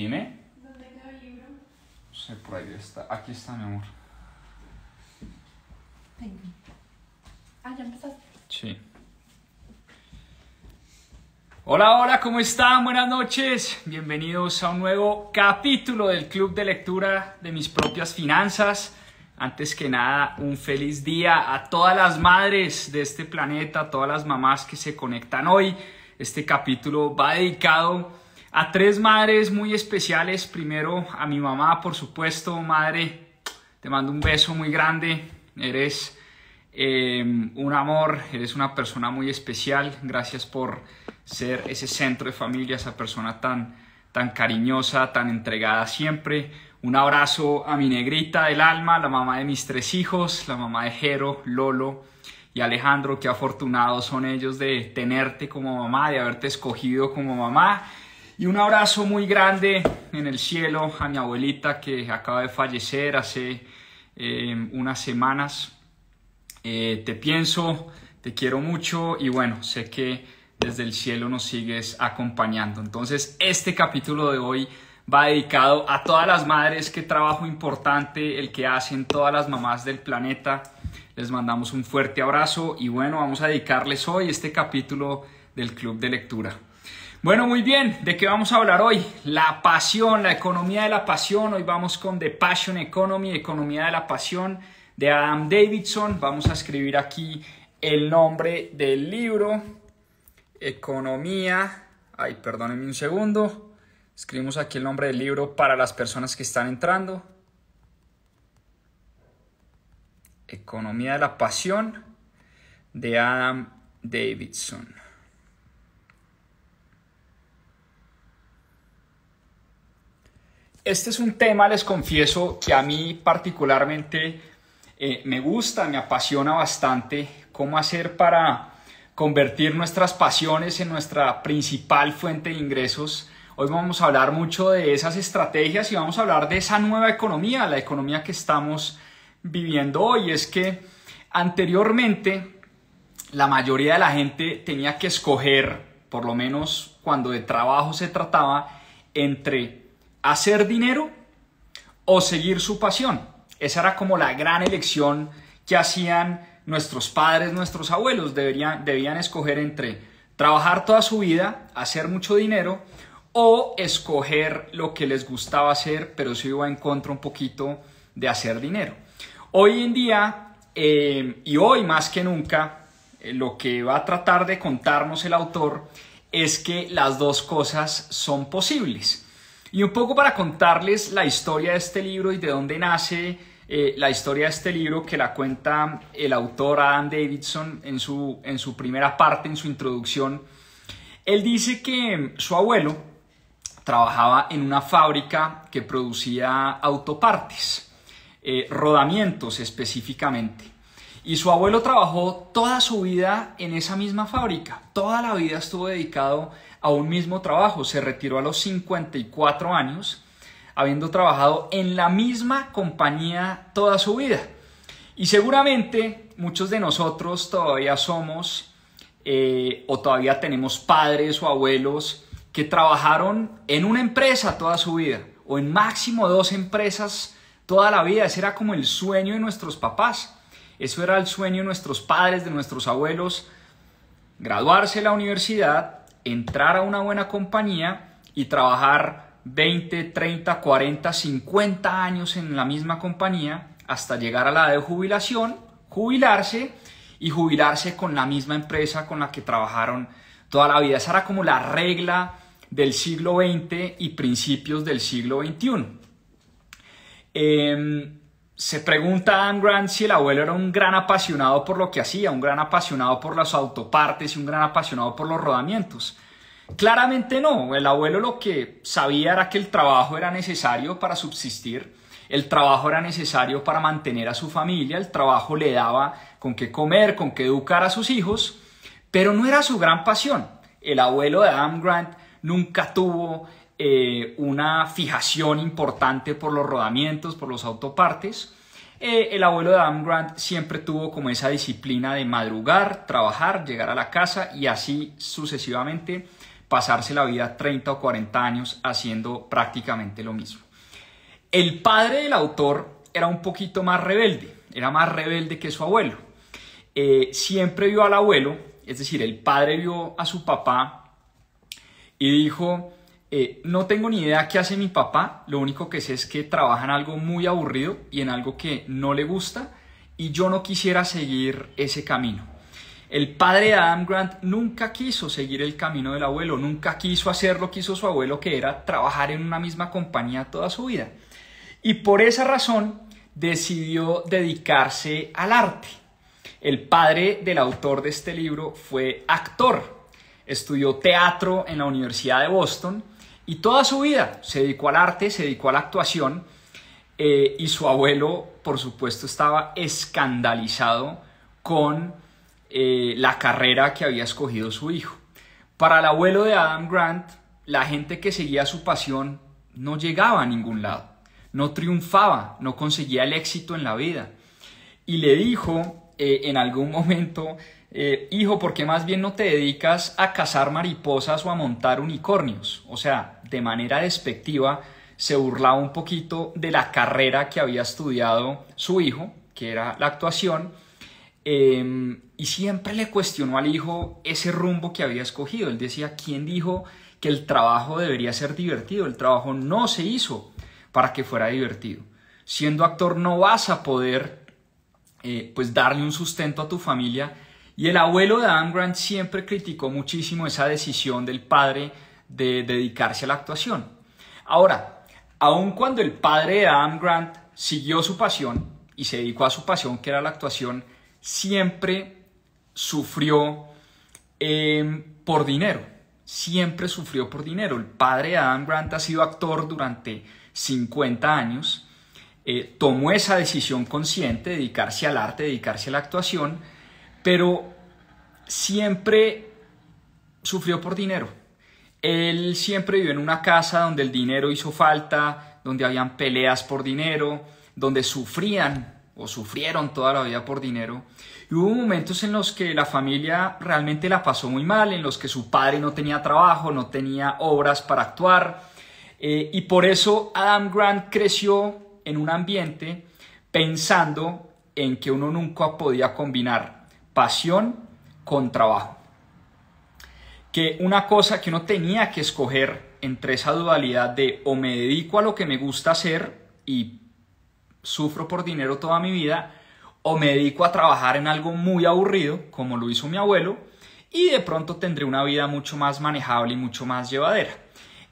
Dime. ¿Dónde quedó el libro? No sé, por ahí está. Aquí está, mi amor. Venga. Ah, ya empezaste. Sí. Hola, hola, ¿cómo están? Buenas noches. Bienvenidos a un nuevo capítulo del Club de Lectura de Mis Propias Finanzas. Antes que nada, un feliz día a todas las madres de este planeta, a todas las mamás que se conectan hoy. Este capítulo va dedicado a 3 madres muy especiales. Primero, a mi mamá, por supuesto. Madre, te mando un beso muy grande. Eres un amor, eres una persona muy especial. Gracias por ser ese centro de familia, esa persona tan cariñosa, tan entregada siempre. Un abrazo a mi negrita del alma, la mamá de mis 3 hijos, la mamá de Jero, Lolo y Alejandro. Qué afortunados son ellos de tenerte como mamá, de haberte escogido como mamá. Y un abrazo muy grande en el cielo a mi abuelita que acaba de fallecer hace unas semanas. Te pienso, te quiero mucho y bueno, sé que desde el cielo nos sigues acompañando. Entonces, este capítulo de hoy va dedicado a todas las madres. Qué trabajo importante el que hacen todas las mamás del planeta. Les mandamos un fuerte abrazo y bueno, vamos a dedicarles hoy este capítulo del Club de Lectura. Bueno, muy bien, ¿de qué vamos a hablar hoy? La pasión, la economía de la pasión. Hoy vamos con The Passion Economy, economía de la pasión, de Adam Davidson. Vamos a escribir aquí el nombre del libro. Economía, perdónenme un segundo. Escribimos aquí el nombre del libro para las personas que están entrando. Economía de la pasión, de Adam Davidson. Este es un tema, les confieso, que a mí particularmente me gusta, me apasiona bastante. Cómo hacer para convertir nuestras pasiones en nuestra principal fuente de ingresos. Hoy vamos a hablar mucho de esas estrategias y vamos a hablar de esa nueva economía, la economía que estamos viviendo hoy. Es que anteriormente la mayoría de la gente tenía que escoger, por lo menos cuando de trabajo se trataba, entre hacer dinero o seguir su pasión. Esa era como la gran elección que hacían nuestros padres, nuestros abuelos. Debían escoger entre trabajar toda su vida, hacer mucho dinero, o escoger lo que les gustaba hacer, pero eso iba en contra un poquito de hacer dinero. Hoy en día, y hoy más que nunca, lo que va a tratar de contarnos el autor es que las dos cosas son posibles. Y un poco para contarles la historia de este libro y de dónde nace la historia de este libro, que la cuenta el autor Adam Davidson en su primera parte, en su introducción. Él dice que su abuelo trabajaba en una fábrica que producía autopartes, rodamientos específicamente. Y su abuelo trabajó toda su vida en esa misma fábrica. Toda la vida estuvo dedicado a un mismo trabajo. Se retiró a los 54 años, habiendo trabajado en la misma compañía toda su vida. Y seguramente muchos de nosotros todavía somos o todavía tenemos padres o abuelos que trabajaron en una empresa toda su vida o en máximo 2 empresas toda la vida. Ese era como el sueño de nuestros papás. Eso era el sueño de nuestros padres, de nuestros abuelos. Graduarse de la universidad, entrar a una buena compañía y trabajar 20, 30, 40, 50 años en la misma compañía hasta llegar a la edad de jubilación, jubilarse y jubilarse con la misma empresa con la que trabajaron toda la vida. Esa era como la regla del siglo XX y principios del siglo XXI. Se pregunta Adam Grant si el abuelo era un gran apasionado por lo que hacía, un gran apasionado por las autopartes y un gran apasionado por los rodamientos. Claramente no. El abuelo lo que sabía era que el trabajo era necesario para subsistir, el trabajo era necesario para mantener a su familia, el trabajo le daba con qué comer, con qué educar a sus hijos, pero no era su gran pasión. El abuelo de Adam Grant nunca tuvo una fijación importante por los rodamientos, por los autopartes. El abuelo de Adam Grant siempre tuvo como esa disciplina de madrugar, trabajar, llegar a la casa y así sucesivamente pasarse la vida 30 o 40 años haciendo prácticamente lo mismo. El padre del autor era un poquito más rebelde, era más rebelde que su abuelo. Siempre vio al abuelo, es decir, el padre vio a su papá y dijo, no tengo ni idea qué hace mi papá, lo único que sé es que trabaja en algo muy aburrido y en algo que no le gusta y yo no quisiera seguir ese camino. El padre de Adam Grant nunca quiso seguir el camino del abuelo, nunca quiso hacer lo que hizo su abuelo, que era trabajar en una misma compañía toda su vida. Y por esa razón decidió dedicarse al arte. El padre del autor de este libro fue actor, estudió teatro en la Universidad de Boston y toda su vida se dedicó al arte, se dedicó a la actuación y su abuelo, por supuesto, estaba escandalizado con la carrera que había escogido su hijo. Para el abuelo de Adam Grant, la gente que seguía su pasión no llegaba a ningún lado, no triunfaba, no conseguía el éxito en la vida. Y le dijo en algún momento, hijo, ¿por qué más bien no te dedicas a cazar mariposas o a montar unicornios? O sea, de manera despectiva, se burlaba un poquito de la carrera que había estudiado su hijo, que era la actuación, y siempre le cuestionó al hijo ese rumbo que había escogido. Él decía, ¿quién dijo que el trabajo debería ser divertido? El trabajo no se hizo para que fuera divertido. Siendo actor no vas a poder pues darle un sustento a tu familia. Y el abuelo de Adam Grant siempre criticó muchísimo esa decisión del padre de dedicarse a la actuación. Ahora, aun cuando el padre de Adam Grant siguió su pasión y se dedicó a su pasión, que era la actuación, siempre sufrió por dinero. Siempre sufrió por dinero. El padre de Adam Grant ha sido actor durante 50 años. Tomó esa decisión consciente de dedicarse al arte, dedicarse a la actuación, pero siempre sufrió por dinero. Él siempre vivió en una casa donde el dinero hizo falta, donde habían peleas por dinero, donde sufrían o sufrieron toda la vida por dinero. Y hubo momentos en los que la familia realmente la pasó muy mal, en los que su padre no tenía trabajo, no tenía obras para actuar. Y por eso Adam Grant creció en un ambiente pensando en que uno nunca podía combinar pasión con trabajo. Que una cosa que uno tenía que escoger entre esa dualidad de o me dedico a lo que me gusta hacer y sufro por dinero toda mi vida, o me dedico a trabajar en algo muy aburrido, como lo hizo mi abuelo, y de pronto tendré una vida mucho más manejable y mucho más llevadera.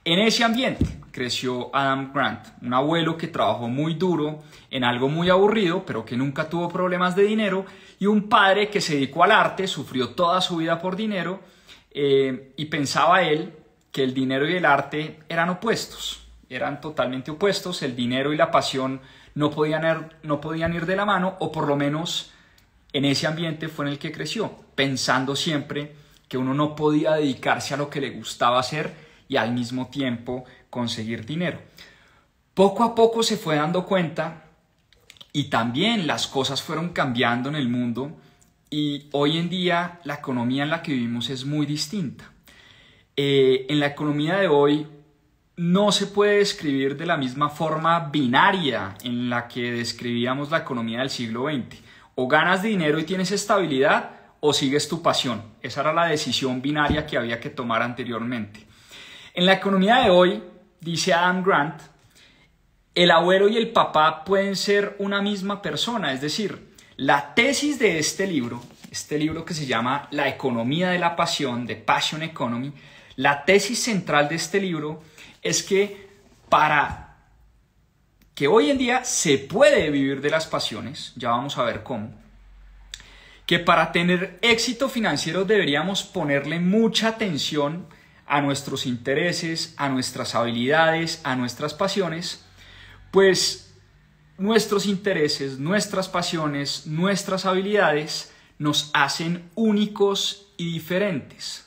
En ese ambiente creció Adam Grant, un abuelo que trabajó muy duro en algo muy aburrido, pero que nunca tuvo problemas de dinero, y un padre que se dedicó al arte, sufrió toda su vida por dinero, y pensaba él que el dinero y el arte eran opuestos, eran totalmente opuestos. El dinero y la pasión no podían ir de la mano, o por lo menos en ese ambiente fue en el que creció, pensando siempre que uno no podía dedicarse a lo que le gustaba hacer y al mismo tiempo conseguir dinero. Poco a poco se fue dando cuenta y también las cosas fueron cambiando en el mundo y hoy en día la economía en la que vivimos es muy distinta. En la economía de hoy no se puede describir de la misma forma binaria en la que describíamos la economía del siglo XX. O ganas dinero y tienes estabilidad o sigues tu pasión. Esa era la decisión binaria que había que tomar anteriormente. En la economía de hoy, dice Adam Grant, el abuelo y el papá pueden ser una misma persona. Es decir, la tesis de este libro que se llama La economía de la pasión, The Passion Economy, la tesis central de este libro es que para que hoy en día se puede vivir de las pasiones, ya vamos a ver cómo, que para tener éxito financiero deberíamos ponerle mucha atención a nuestros intereses, a nuestras habilidades, a nuestras pasiones, pues nuestros intereses, nuestras pasiones, nuestras habilidades nos hacen únicos y diferentes.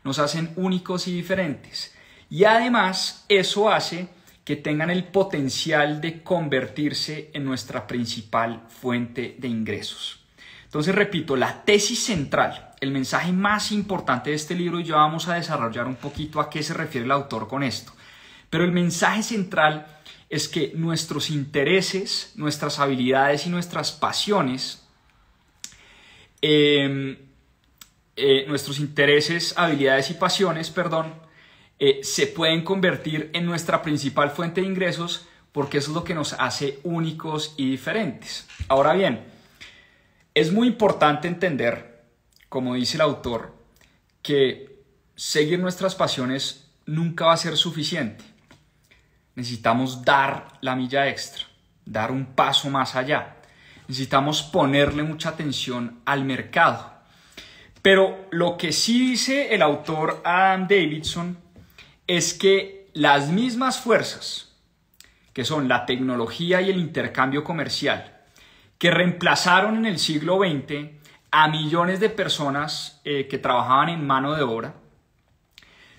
Nos hacen únicos y diferentes. Y además eso hace que tengan el potencial de convertirse en nuestra principal fuente de ingresos. Entonces, repito, la tesis central, el mensaje más importante de este libro, y ya vamos a desarrollar un poquito a qué se refiere el autor con esto. Pero el mensaje central es que nuestros intereses, nuestras habilidades y nuestras pasiones, se pueden convertir en nuestra principal fuente de ingresos porque eso es lo que nos hace únicos y diferentes. Ahora bien, es muy importante entender, como dice el autor, que seguir nuestras pasiones nunca va a ser suficiente. Necesitamos dar la milla extra, dar un paso más allá. Necesitamos ponerle mucha atención al mercado. Pero lo que sí dice el autor Adam Davidson es que las mismas fuerzas, que son la tecnología y el intercambio comercial, que reemplazaron en el siglo XX a millones de personas que trabajaban en mano de obra,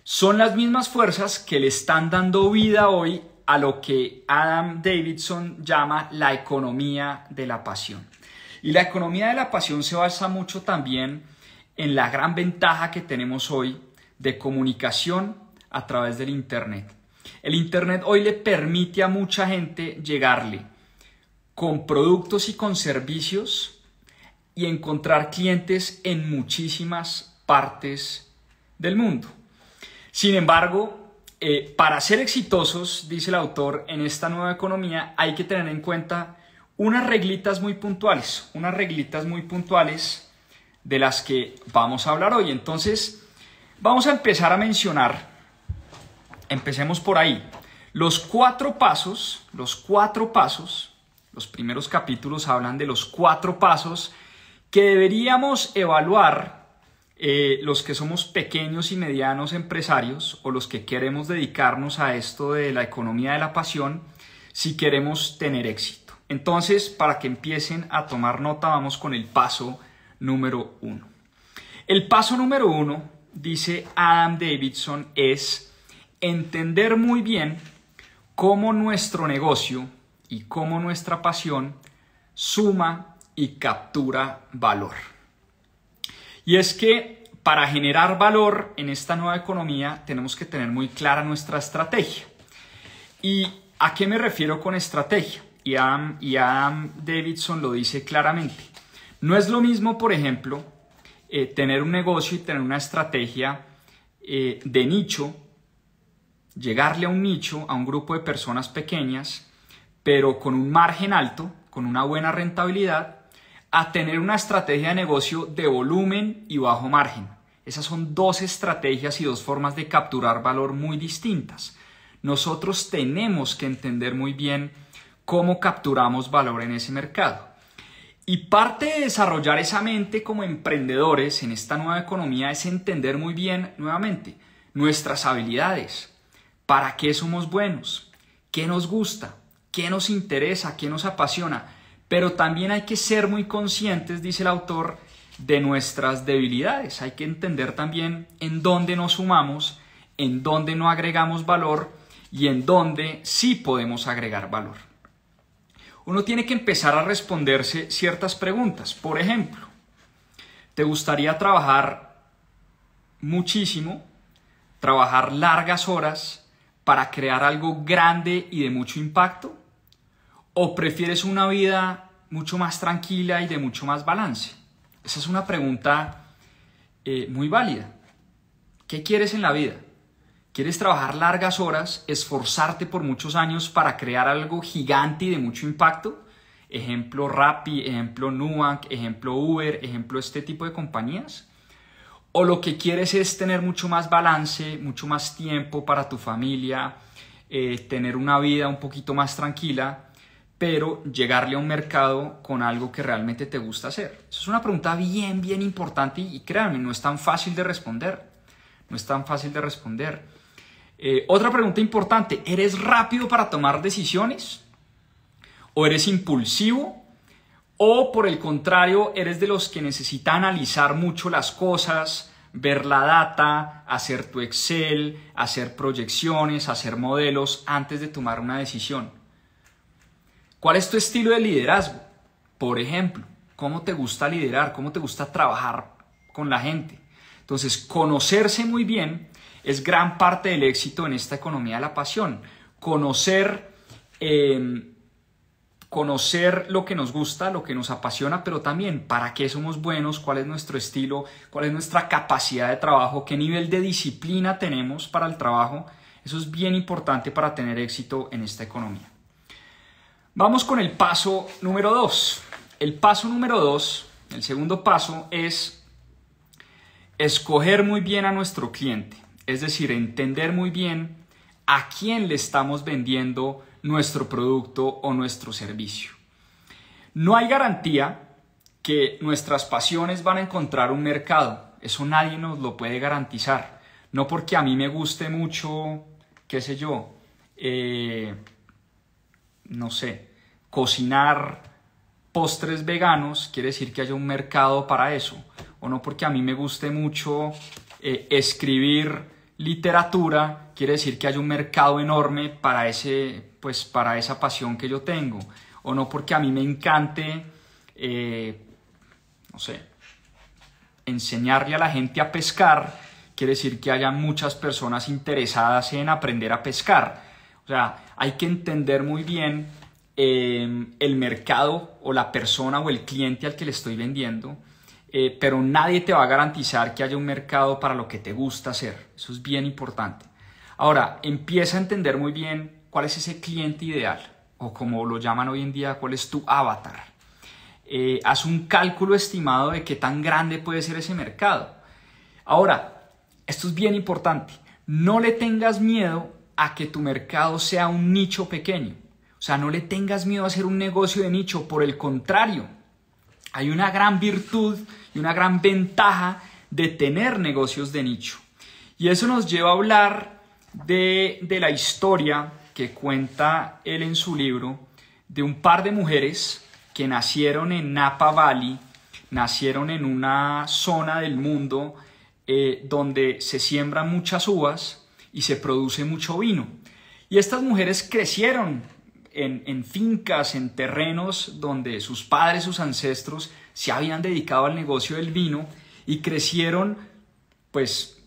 son las mismas fuerzas que le están dando vida hoy a lo que Adam Davidson llama la economía de la pasión. Y la economía de la pasión se basa mucho también en la gran ventaja que tenemos hoy de comunicación a través del Internet. El Internet hoy le permite a mucha gente llegarle con productos y con servicios y encontrar clientes en muchísimas partes del mundo. Sin embargo, para ser exitosos, dice el autor, en esta nueva economía hay que tener en cuenta unas reglitas muy puntuales de las que vamos a hablar hoy. Entonces, vamos a empezar a mencionar, empecemos por ahí, los cuatro pasos, los primeros capítulos hablan de los 4 pasos que deberíamos evaluar los que somos pequeños y medianos empresarios o los que queremos dedicarnos a esto de la economía de la pasión si queremos tener éxito. Entonces, para que empiecen a tomar nota, vamos con el paso número 1. El paso número 1, dice Adam Davidson, es entender muy bien cómo nuestro negocio y cómo nuestra pasión suma y captura valor. Y es que para generar valor en esta nueva economía tenemos que tener muy clara nuestra estrategia. ¿Y a qué me refiero con estrategia? Y Adam Davidson lo dice claramente. No es lo mismo, por ejemplo, tener un negocio y tener una estrategia de nicho, llegarle a un nicho, a un grupo de personas pequeñas, pero con un margen alto, con una buena rentabilidad, a tener una estrategia de negocio de volumen y bajo margen. Esas son 2 estrategias y 2 formas de capturar valor muy distintas. Nosotros tenemos que entender muy bien cómo capturamos valor en ese mercado. Y parte de desarrollar esa mente como emprendedores en esta nueva economía es entender muy bien, nuevamente, nuestras habilidades. ¿Para qué somos buenos? ¿Qué nos gusta? ¿Qué nos interesa? ¿Qué nos apasiona? Pero también hay que ser muy conscientes, dice el autor, de nuestras debilidades. Hay que entender también en dónde nos sumamos, en dónde no agregamos valor y en dónde sí podemos agregar valor. Uno tiene que empezar a responderse ciertas preguntas. Por ejemplo, ¿te gustaría trabajar muchísimo, trabajar largas horas para crear algo grande y de mucho impacto? ¿O prefieres una vida mucho más tranquila y de mucho más balance? Esa es una pregunta muy válida. ¿Qué quieres en la vida? ¿Quieres trabajar largas horas, esforzarte por muchos años para crear algo gigante y de mucho impacto? Ejemplo Rappi, ejemplo Nubank, ejemplo Uber, ejemplo este tipo de compañías. ¿O lo que quieres es tener mucho más balance, mucho más tiempo para tu familia, tener una vida un poquito más tranquila, pero llegarle a un mercado con algo que realmente te gusta hacer? Eso es una pregunta bien importante y créanme, no es tan fácil de responder. Otra pregunta importante, ¿eres rápido para tomar decisiones? ¿O eres impulsivo? ¿O por el contrario, eres de los que necesita analizar mucho las cosas, ver la data, hacer tu Excel, hacer proyecciones, hacer modelos antes de tomar una decisión? ¿Cuál es tu estilo de liderazgo? Por ejemplo, cómo te gusta liderar, cómo te gusta trabajar con la gente. Entonces, conocerse muy bien es gran parte del éxito en esta economía de la pasión. Conocer lo que nos gusta, lo que nos apasiona, pero también para qué somos buenos, cuál es nuestro estilo, cuál es nuestra capacidad de trabajo, qué nivel de disciplina tenemos para el trabajo. Eso es bien importante para tener éxito en esta economía. Vamos con el paso número 2. El paso número 2, el segundo paso, es escoger muy bien a nuestro cliente. Es decir, entender muy bien a quién le estamos vendiendo nuestro producto o nuestro servicio. No hay garantía que nuestras pasiones van a encontrar un mercado. Eso nadie nos lo puede garantizar. No porque a mí me guste mucho, qué sé yo, no sé, cocinar postres veganos, quiere decir que haya un mercado para eso. O no porque a mí me guste mucho escribir literatura, quiere decir que haya un mercado enorme para esa pasión que yo tengo. O no porque a mí me encante, no sé, enseñarle a la gente a pescar, quiere decir que haya muchas personas interesadas en aprender a pescar. O sea, hay que entender muy bien el mercado o la persona o el cliente al que le estoy vendiendo, pero nadie te va a garantizar que haya un mercado para lo que te gusta hacer. Eso es bien importante. Ahora, empieza a entender muy bien cuál es ese cliente ideal, o como lo llaman hoy en día, cuál es tu avatar. Haz un cálculo estimado de qué tan grande puede ser ese mercado. Ahora, esto es bien importante. No le tengas miedo a que tu mercado sea un nicho pequeño. O sea, no le tengas miedo a hacer un negocio de nicho. Por el contrario, hay una gran virtud y una gran ventaja de tener negocios de nicho. Y eso nos lleva a hablar de la historia que cuenta él en su libro, de un par de mujeres que nacieron en Napa Valley, nacieron en una zona del mundo donde se siembran muchas uvas y se produce mucho vino. Y estas mujeres crecieron en fincas, en terrenos donde sus padres, sus ancestros se habían dedicado al negocio del vino y crecieron pues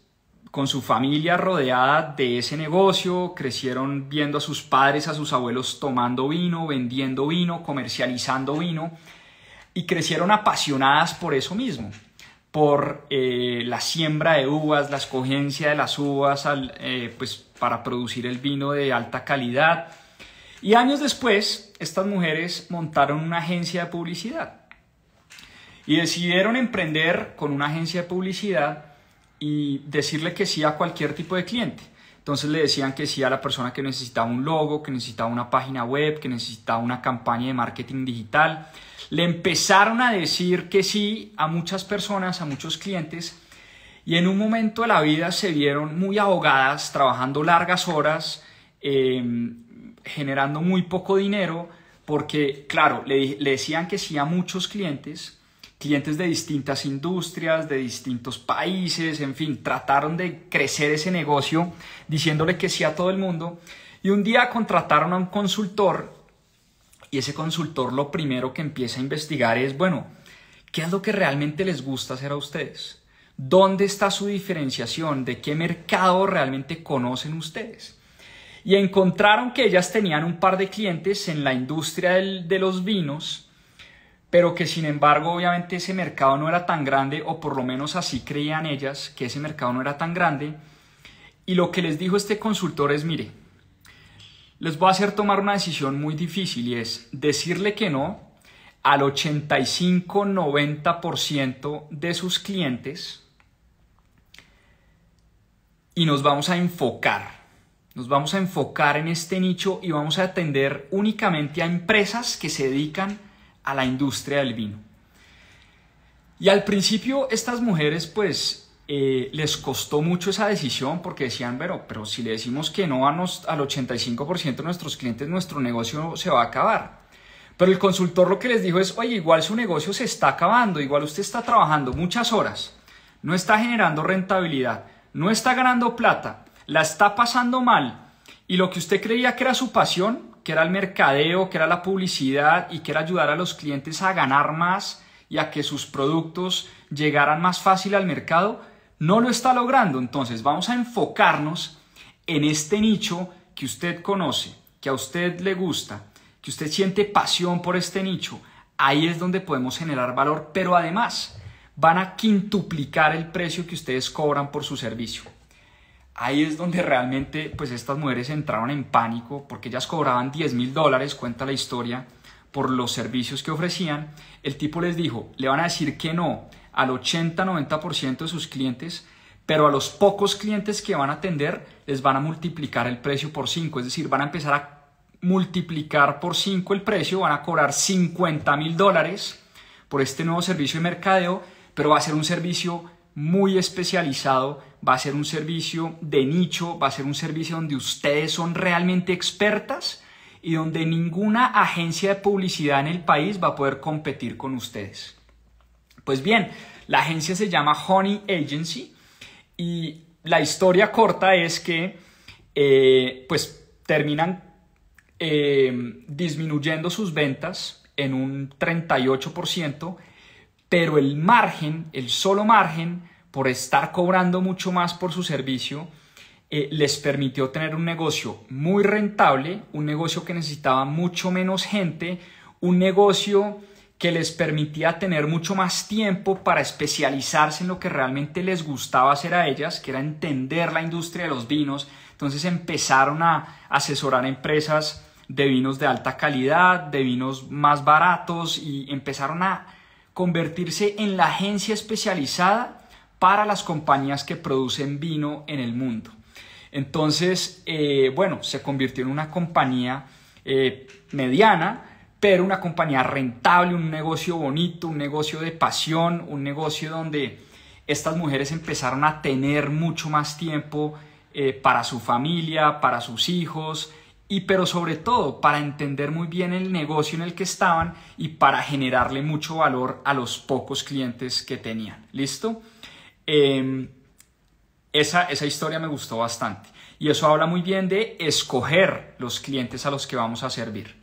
con su familia rodeada de ese negocio, crecieron viendo a sus padres, a sus abuelos tomando vino, vendiendo vino, comercializando vino y crecieron apasionadas por eso mismo, por la siembra de uvas, la escogencia de las uvas pues, para producir el vino de alta calidad. Y años después, estas mujeres montaron una agencia de publicidad y decidieron emprender con una agencia de publicidad y decirle que sí a cualquier tipo de cliente. Entonces le decían que sí a la persona que necesitaba un logo, que necesitaba una página web, que necesitaba una campaña de marketing digital. Le empezaron a decir que sí a muchas personas, a muchos clientes, y en un momento de la vida se vieron muy ahogadas, trabajando largas horas, generando muy poco dinero, porque, claro, le decían que sí a muchos clientes de distintas industrias, de distintos países, en fin, trataron de crecer ese negocio diciéndole que sí a todo el mundo. Y un día contrataron a un consultor y ese consultor lo primero que empieza a investigar es, bueno, ¿qué es lo que realmente les gusta hacer a ustedes? ¿Dónde está su diferenciación? ¿De qué mercado realmente conocen ustedes? Y encontraron que ellas tenían un par de clientes en la industria de los vinos, pero que sin embargo obviamente ese mercado no era tan grande, o por lo menos así creían ellas, que ese mercado no era tan grande. Y lo que les dijo este consultor es, mire, les voy a hacer tomar una decisión muy difícil y es decirle que no al 85-90% de sus clientes y nos vamos a enfocar en este nicho y vamos a atender únicamente a empresas que se dedican a la industria del vino. Y al principio estas mujeres pues les costó mucho esa decisión porque decían, pero si le decimos que no al 85% de nuestros clientes, nuestro negocio se va a acabar. Pero el consultor lo que les dijo es, oye, igual su negocio se está acabando, igual usted está trabajando muchas horas, no está generando rentabilidad, no está ganando plata, la está pasando mal, y lo que usted creía que era su pasión, que era el mercadeo, que era la publicidad y que era ayudar a los clientes a ganar más y a que sus productos llegaran más fácil al mercado, no lo está logrando. Entonces vamos a enfocarnos en este nicho que usted conoce, que a usted le gusta, que usted siente pasión por este nicho. Ahí es donde podemos generar valor, pero además van a quintuplicar el precio que ustedes cobran por su servicio. Ahí es donde realmente pues estas mujeres entraron en pánico porque ellas cobraban $10,000, cuenta la historia, por los servicios que ofrecían. El tipo les dijo, le van a decir que no al 80-90% de sus clientes, pero a los pocos clientes que van a atender les van a multiplicar el precio por 5, es decir, van a empezar a multiplicar por 5 el precio, van a cobrar $50,000 por este nuevo servicio de mercadeo, pero va a ser un servicio muy especializado, va a ser un servicio de nicho, va a ser un servicio donde ustedes son realmente expertas y donde ninguna agencia de publicidad en el país va a poder competir con ustedes. Pues bien, la agencia se llama Honey Agency y la historia corta es que pues terminan disminuyendo sus ventas en un 38%, pero el margen, el solo margen, por estar cobrando mucho más por su servicio, les permitió tener un negocio muy rentable, un negocio que necesitaba mucho menos gente, un negocio que les permitía tener mucho más tiempo para especializarse en lo que realmente les gustaba hacer a ellas, que era entender la industria de los vinos. Entonces empezaron a asesorar empresas de vinos de alta calidad, de vinos más baratos, y empezaron a convertirse en la agencia especializada para las compañías que producen vino en el mundo. Entonces, bueno, se convirtió en una compañía mediana, pero una compañía rentable, un negocio bonito, un negocio de pasión, un negocio donde estas mujeres empezaron a tener mucho más tiempo para su familia, para sus hijos, pero sobre todo para entender muy bien el negocio en el que estaban y para generarle mucho valor a los pocos clientes que tenían. ¿Listo? Esa historia me gustó bastante y eso habla muy bien de escoger los clientes a los que vamos a servir.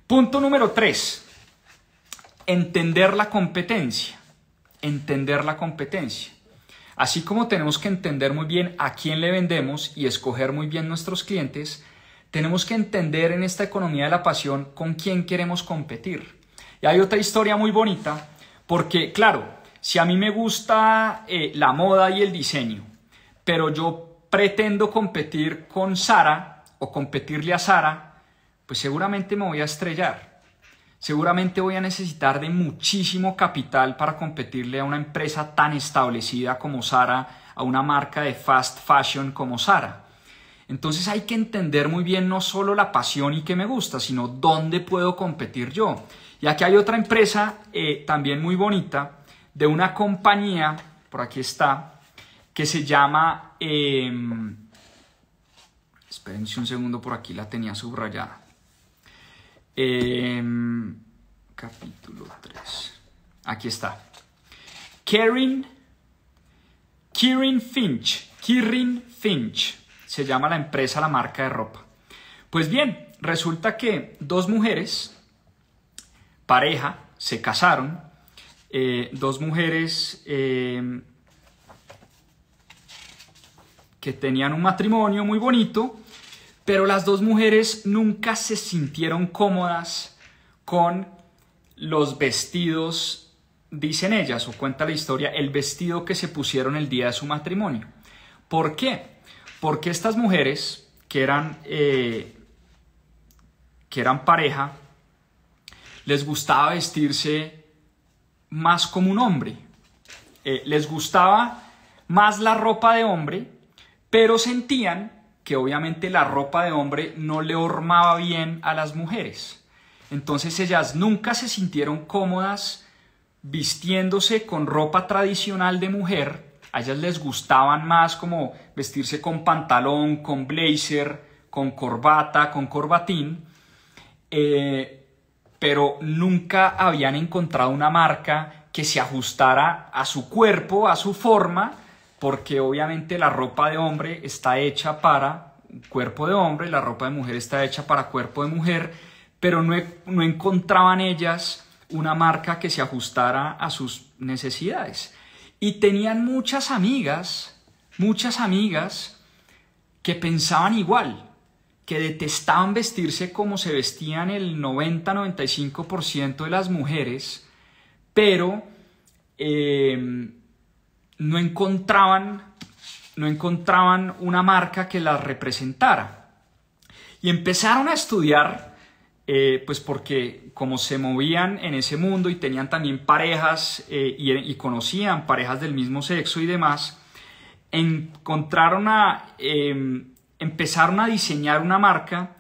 Punto número 3, entender la competencia. Entender la competencia. Así como tenemos que entender muy bien a quién le vendemos y escoger muy bien nuestros clientes, tenemos que entender en esta economía de la pasión con quién queremos competir. Y hay otra historia muy bonita, porque claro, si a mí me gusta la moda y el diseño, pero yo pretendo competir con Zara o competirle a Zara, pues seguramente me voy a estrellar. Seguramente voy a necesitar de muchísimo capital para competirle a una empresa tan establecida como Zara, a una marca de fast fashion como Zara. Entonces hay que entender muy bien no solo la pasión y qué me gusta, sino dónde puedo competir yo. Y aquí hay otra empresa también muy bonita, de una compañía, por aquí está, que se llama, espérense un segundo, por aquí la tenía subrayada. Capítulo 3. Aquí está. Kirin Finch. Se llama la empresa, la marca de ropa. Pues bien, resulta que dos mujeres, pareja, se casaron. Dos mujeres que tenían un matrimonio muy bonito, pero las dos mujeres nunca se sintieron cómodas con los vestidos, dicen ellas, o cuenta la historia, el vestido que se pusieron el día de su matrimonio. ¿Por qué? Porque estas mujeres que eran pareja, les gustaba vestirse más como un hombre. Les gustaba más la ropa de hombre, pero sentían que obviamente la ropa de hombre no le hormaba bien a las mujeres. Entonces ellas nunca se sintieron cómodas vistiéndose con ropa tradicional de mujer. A ellas les gustaban más como vestirse con pantalón, con blazer, con corbata, con corbatín, pero nunca habían encontrado una marca que se ajustara a su cuerpo, a su forma, porque obviamente la ropa de hombre está hecha para cuerpo de hombre, la ropa de mujer está hecha para cuerpo de mujer, pero no encontraban ellas una marca que se ajustara a sus necesidades. Y tenían muchas amigas que pensaban igual, que detestaban vestirse como se vestían el 90-95% de las mujeres, pero no encontraban una marca que las representara. Y empezaron a estudiar, pues porque como se movían en ese mundo y tenían también parejas y conocían parejas del mismo sexo y demás, empezaron a diseñar una marca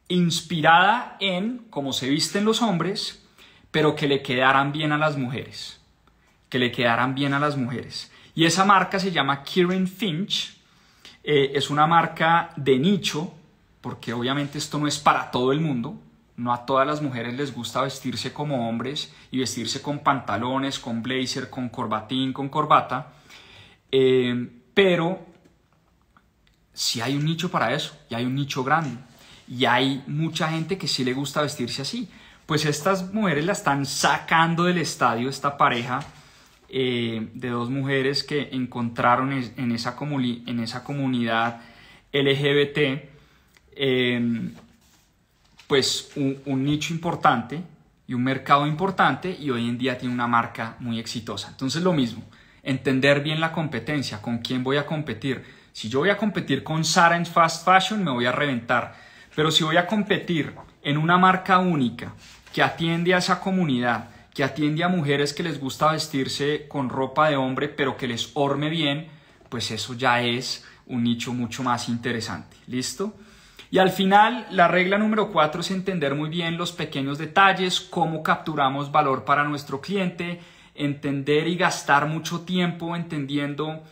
inspirada en cómo se visten los hombres, pero que le quedaran bien a las mujeres. Y esa marca se llama Kieran Finch. Es una marca de nicho, porque obviamente esto no es para todo el mundo. No a todas las mujeres les gusta vestirse como hombres y vestirse con pantalones, con blazer, con corbatín, con corbata. Pero sí hay un nicho para eso, y hay un nicho grande. Y hay mucha gente que sí le gusta vestirse así. Pues estas mujeres la están sacando del estadio, esta pareja de dos mujeres que encontraron en esa comunidad LGBT, pues un nicho importante y un mercado importante, y hoy en día tiene una marca muy exitosa. Entonces lo mismo, entender bien la competencia, con quién voy a competir. Si yo voy a competir con Zara en fast fashion, me voy a reventar. Pero si voy a competir en una marca única que atiende a esa comunidad, que atiende a mujeres que les gusta vestirse con ropa de hombre, pero que les orme bien, pues eso ya es un nicho mucho más interesante. ¿Listo? Y al final, la regla número 4 es entender muy bien los pequeños detalles, cómo capturamos valor para nuestro cliente, entender y gastar mucho tiempo entendiendo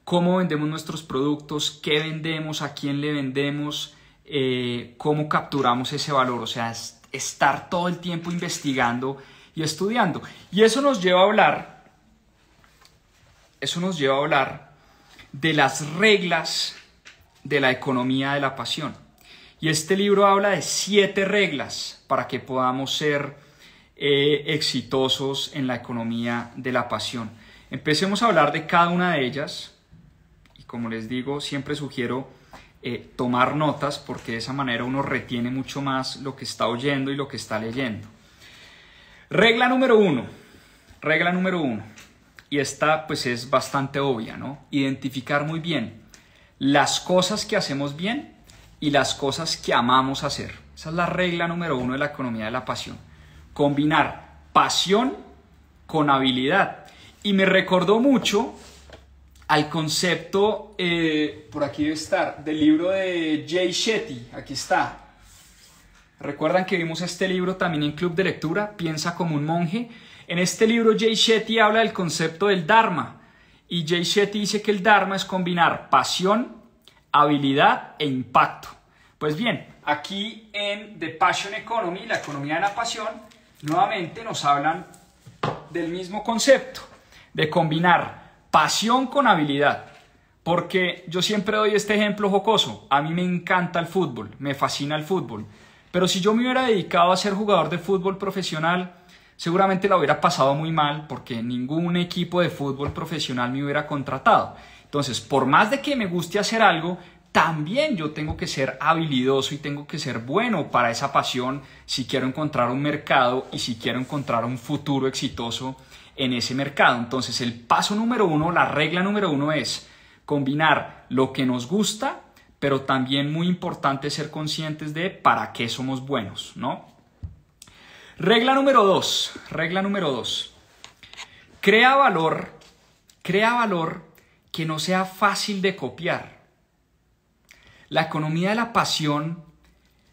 cómo vendemos nuestros productos, qué vendemos, a quién le vendemos, cómo capturamos ese valor. O sea, estar todo el tiempo investigando y estudiando. Y eso nos lleva a hablar de las reglas de la economía de la pasión. Y este libro habla de 7 reglas para que podamos ser exitosos en la economía de la pasión. Empecemos a hablar de cada una de ellas. Y como les digo, siempre sugiero tomar notas, porque de esa manera uno retiene mucho más lo que está oyendo y lo que está leyendo. Regla número 1. Y esta pues es bastante obvia, ¿no? Identificar muy bien las cosas que hacemos bien y las cosas que amamos hacer. Esa es la regla número 1 de la economía de la pasión. Combinar pasión con habilidad. Y me recordó mucho al concepto, por aquí debe estar, del libro de Jay Shetty. Aquí está. ¿Recuerdan que vimos este libro también en Club de Lectura? Piensa como un monje. En este libro Jay Shetty habla del concepto del Dharma. Y Jay Shetty dice que el Dharma es combinar pasión, habilidad e impacto. Pues bien, aquí en The Passion Economy, la economía de la pasión, nuevamente nos hablan del mismo concepto, de combinar pasión con habilidad. Porque yo siempre doy este ejemplo jocoso. A mí me encanta el fútbol, me fascina el fútbol. Pero si yo me hubiera dedicado a ser jugador de fútbol profesional, seguramente la hubiera pasado muy mal, porque ningún equipo de fútbol profesional me hubiera contratado. Entonces, por más de que me guste hacer algo, también yo tengo que ser habilidoso y tengo que ser bueno para esa pasión si quiero encontrar un mercado y si quiero encontrar un futuro exitoso en ese mercado. Entonces, el paso número 1, la regla número 1 es combinar lo que nos gusta, pero también muy importante ser conscientes de para qué somos buenos, ¿no? Regla número 2. Crea valor que no sea fácil de copiar. La economía de la pasión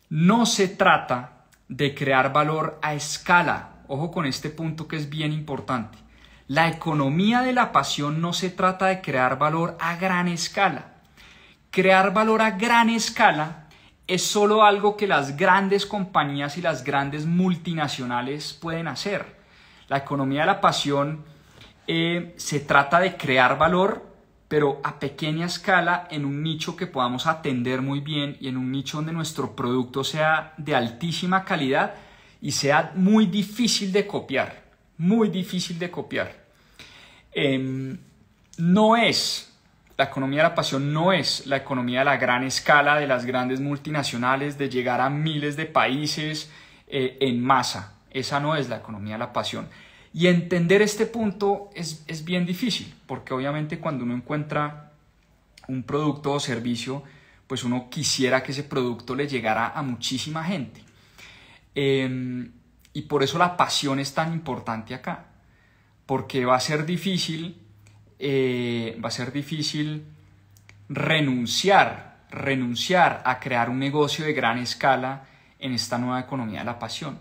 no se trata de crear valor a escala. Ojo con este punto que es bien importante. La economía de la pasión no se trata de crear valor a gran escala. Crear valor a gran escala es solo algo que las grandes compañías y las grandes multinacionales pueden hacer. La economía de la pasión se trata de crear valor, pero a pequeña escala, en un nicho que podamos atender muy bien y en un nicho donde nuestro producto sea de altísima calidad y sea muy difícil de copiar, muy difícil de copiar. La economía de la pasión no es la economía de la gran escala, de las grandes multinacionales, de llegar a miles de países en masa. Esa no es la economía de la pasión. Y entender este punto es bien difícil, porque obviamente cuando uno encuentra un producto o servicio, pues uno quisiera que ese producto le llegara a muchísima gente. Y por eso la pasión es tan importante acá, porque va a ser difícil renunciar a crear un negocio de gran escala en esta nueva economía de la pasión.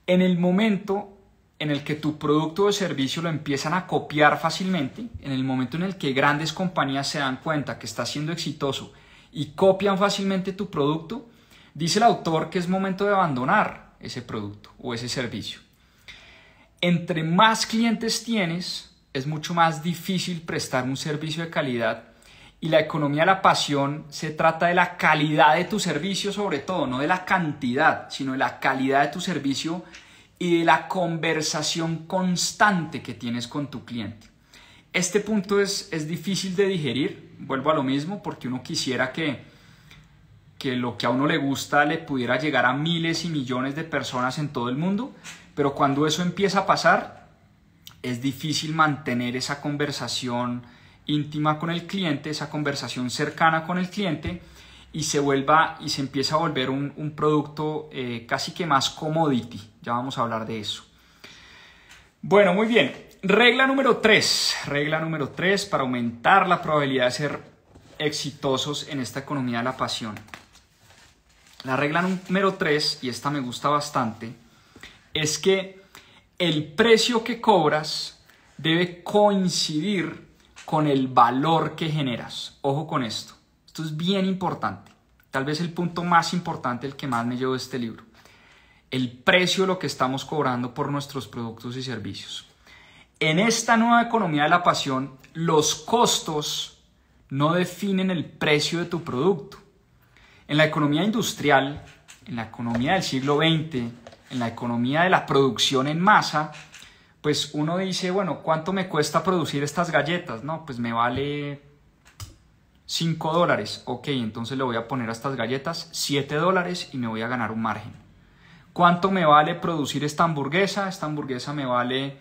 En el momento en el que tu producto o servicio lo empiezan a copiar fácilmente, en el momento en el que grandes compañías se dan cuenta que está siendo exitoso y copian fácilmente tu producto, dice el autor que es momento de abandonar ese producto o ese servicio. Entre más clientes tienes, es mucho más difícil prestar un servicio de calidad, y la economía de la pasión se trata de la calidad de tu servicio, sobre todo, no de la cantidad, sino de la calidad de tu servicio y de la conversación constante que tienes con tu cliente. Este punto es difícil de digerir, vuelvo a lo mismo, porque uno quisiera que lo que a uno le gusta le pudiera llegar a miles y millones de personas en todo el mundo, pero cuando eso empieza a pasar, es difícil mantener esa conversación íntima con el cliente, esa conversación cercana con el cliente, y se empieza a volver un producto casi que más commodity. Ya vamos a hablar de eso. Bueno, muy bien. Regla número 3 para aumentar la probabilidad de ser exitosos en esta economía de la pasión. La regla número 3, y esta me gusta bastante, es que el precio que cobras debe coincidir con el valor que generas. Ojo con esto. Esto es bien importante. Tal vez el punto más importante, el que más me llevo de este libro. El precio de lo que estamos cobrando por nuestros productos y servicios. En esta nueva economía de la pasión, los costos no definen el precio de tu producto. En la economía industrial, en la economía del siglo XX, en la economía de la producción en masa, pues uno dice, bueno, ¿cuánto me cuesta producir estas galletas? No, pues me vale $5. Ok, entonces le voy a poner a estas galletas $7 y me voy a ganar un margen. ¿Cuánto me vale producir esta hamburguesa? Esta hamburguesa me vale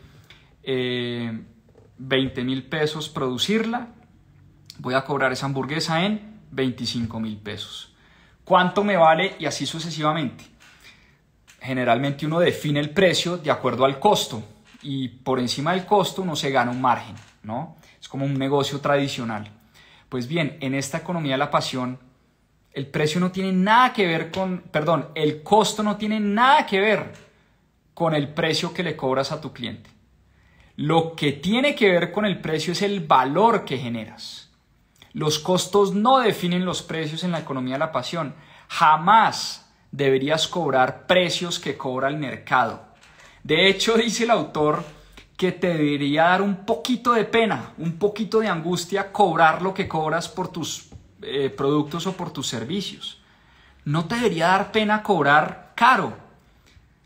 20,000 pesos producirla. Voy a cobrar esa hamburguesa en 25,000 pesos. ¿Cuánto me vale? Y así sucesivamente. Generalmente uno define el precio de acuerdo al costo, y por encima del costo uno se gana un margen, ¿no? Es como un negocio tradicional. Pues bien, en esta economía de la pasión, el precio no tiene nada que ver el costo no tiene nada que ver con el precio que le cobras a tu cliente. Lo que tiene que ver con el precio es el valor que generas. Los costos no definen los precios en la economía de la pasión. Jamás deberías cobrar precios que cobra el mercado. De hecho, dice el autor que te debería dar un poquito de pena, un poquito de angustia cobrar lo que cobras por tus productos o por tus servicios. No te debería dar pena cobrar caro.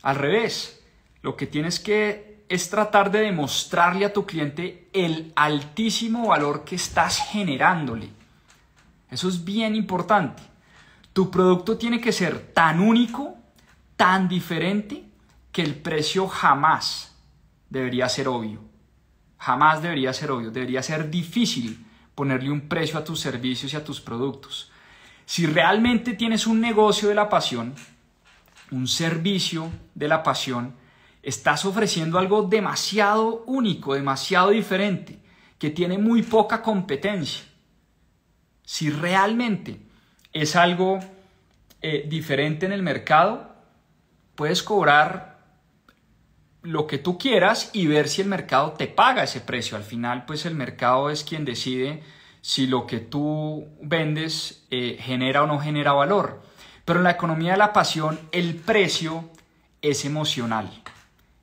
Al revés, lo que tienes que es tratar de demostrarle a tu cliente el altísimo valor que estás generándole. Eso es bien importante. Tu producto tiene que ser tan único, tan diferente, que el precio jamás debería ser obvio. Jamás debería ser obvio. Debería ser difícil ponerle un precio a tus servicios y a tus productos. Si realmente tienes un negocio de la pasión, un servicio de la pasión, estás ofreciendo algo demasiado único, demasiado diferente, que tiene muy poca competencia. Si realmente es algo diferente en el mercado, puedes cobrar lo que tú quieras y ver si el mercado te paga ese precio. Al final, pues el mercado es quien decide si lo que tú vendes genera o no genera valor. Pero en la economía de la pasión, el precio es emocional.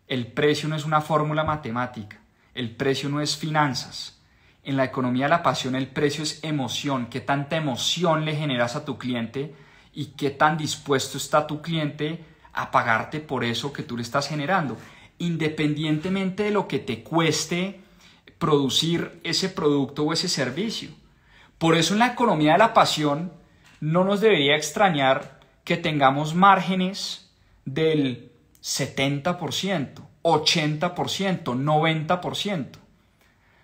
El precio no es una fórmula matemática. El precio no es finanzas. En la economía de la pasión, el precio es emoción. ¿Qué tanta emoción le generas a tu cliente y qué tan dispuesto está tu cliente a pagarte por eso que tú le estás generando, independientemente de lo que te cueste producir ese producto o ese servicio. Por eso en la economía de la pasión no nos debería extrañar que tengamos márgenes del 70%, 80%, 90%,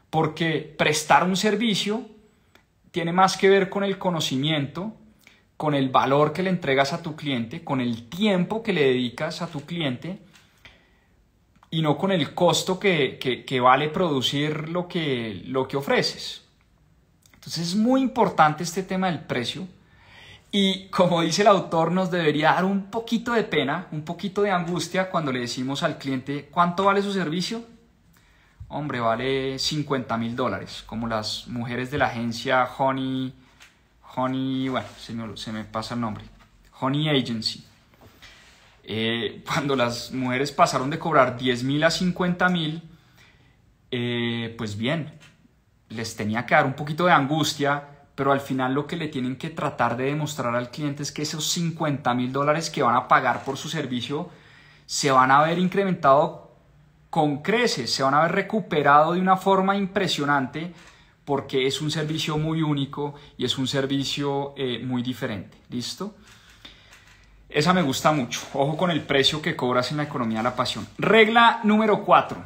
porque prestar un servicio tiene más que ver con el conocimiento, con el valor que le entregas a tu cliente, con el tiempo que le dedicas a tu cliente y no con el costo que vale producir lo que ofreces. Entonces es muy importante este tema del precio y, como dice el autor, nos debería dar un poquito de pena, un poquito de angustia cuando le decimos al cliente ¿cuánto vale su servicio? Hombre, vale $50,000, como las mujeres de la agencia Honey, bueno, se me pasa el nombre, Honey Agency. Cuando las mujeres pasaron de cobrar 10,000 a 50,000, pues bien, les tenía que dar un poquito de angustia, pero al final lo que le tienen que tratar de demostrar al cliente es que esos $50,000 que van a pagar por su servicio se van a ver incrementado con creces, se van a ver recuperado de una forma impresionante porque es un servicio muy único y es un servicio muy diferente. ¿Listo? Esa me gusta mucho. Ojo con el precio que cobras en la economía de la pasión. Regla número 4.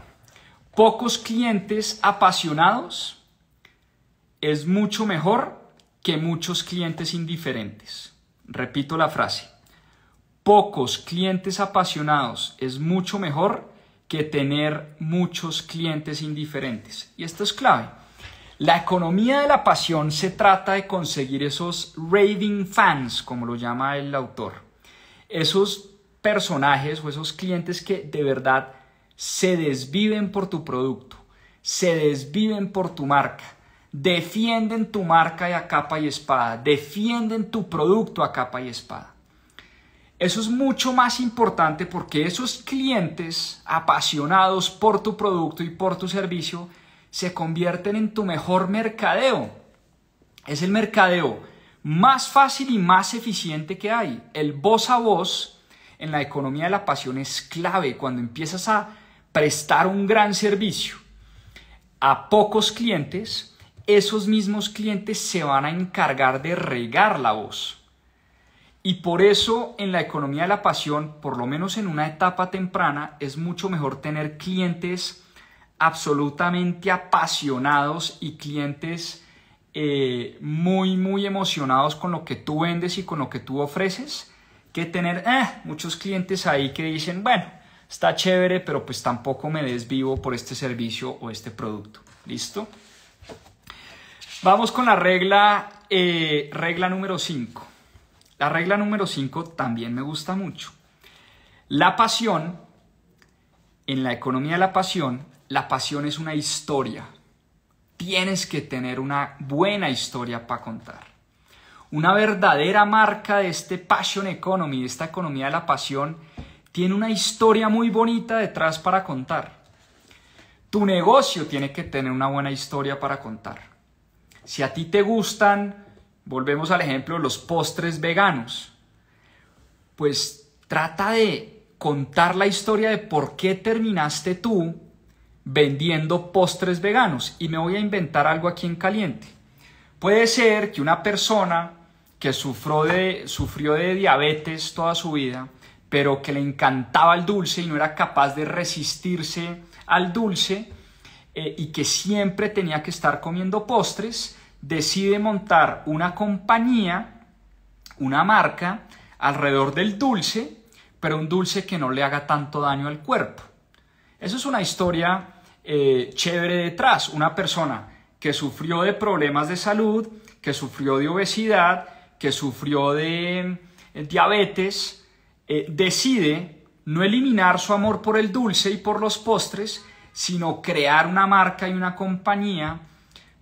Pocos clientes apasionados es mucho mejor que muchos clientes indiferentes. Repito la frase. Pocos clientes apasionados es mucho mejor que tener muchos clientes indiferentes. Y esto es clave. La economía de la pasión se trata de conseguir esos raving fans, como lo llama el autor. Esos personajes o esos clientes que de verdad se desviven por tu producto, se desviven por tu marca, defienden tu marca a capa y espada, defienden tu producto a capa y espada. Eso es mucho más importante porque esos clientes apasionados por tu producto y por tu servicio se convierten en tu mejor mercadeo. Es el mercadeo más fácil y más eficiente que hay. El voz a voz en la economía de la pasión es clave cuando empiezas a prestar un gran servicio a pocos clientes. Esos mismos clientes se van a encargar de regar la voz. Y por eso en la economía de la pasión, por lo menos en una etapa temprana, es mucho mejor tener clientes absolutamente apasionados y clientes muy emocionados con lo que tú vendes y con lo que tú ofreces, que tener muchos clientes ahí que dicen, bueno, está chévere, pero pues tampoco me desvivo por este servicio o este producto. ¿Listo? Vamos con la regla número 5. La regla número 5 también me gusta mucho. La pasión, en la economía de la pasión es una historia. Tienes que tener una buena historia para contar. Una verdadera marca de este passion economy, de esta economía de la pasión, tiene una historia muy bonita detrás para contar. Tu negocio tiene que tener una buena historia para contar. Si a ti te gustan, volvemos al ejemplo de los postres veganos, pues trata de contar la historia de por qué terminaste tú vendiendo postres veganos. Y me voy a inventar algo aquí en caliente. Puede ser que una persona que sufrió de diabetes toda su vida, pero que le encantaba el dulce y no era capaz de resistirse al dulce y que siempre tenía que estar comiendo postres, decide montar una compañía, una marca alrededor del dulce, pero un dulce que no le haga tanto daño al cuerpo. Eso es una historia chévere detrás. Una persona que sufrió de problemas de salud, que sufrió de obesidad, que sufrió de diabetes, decide no eliminar su amor por el dulce y por los postres, sino crear una marca y una compañía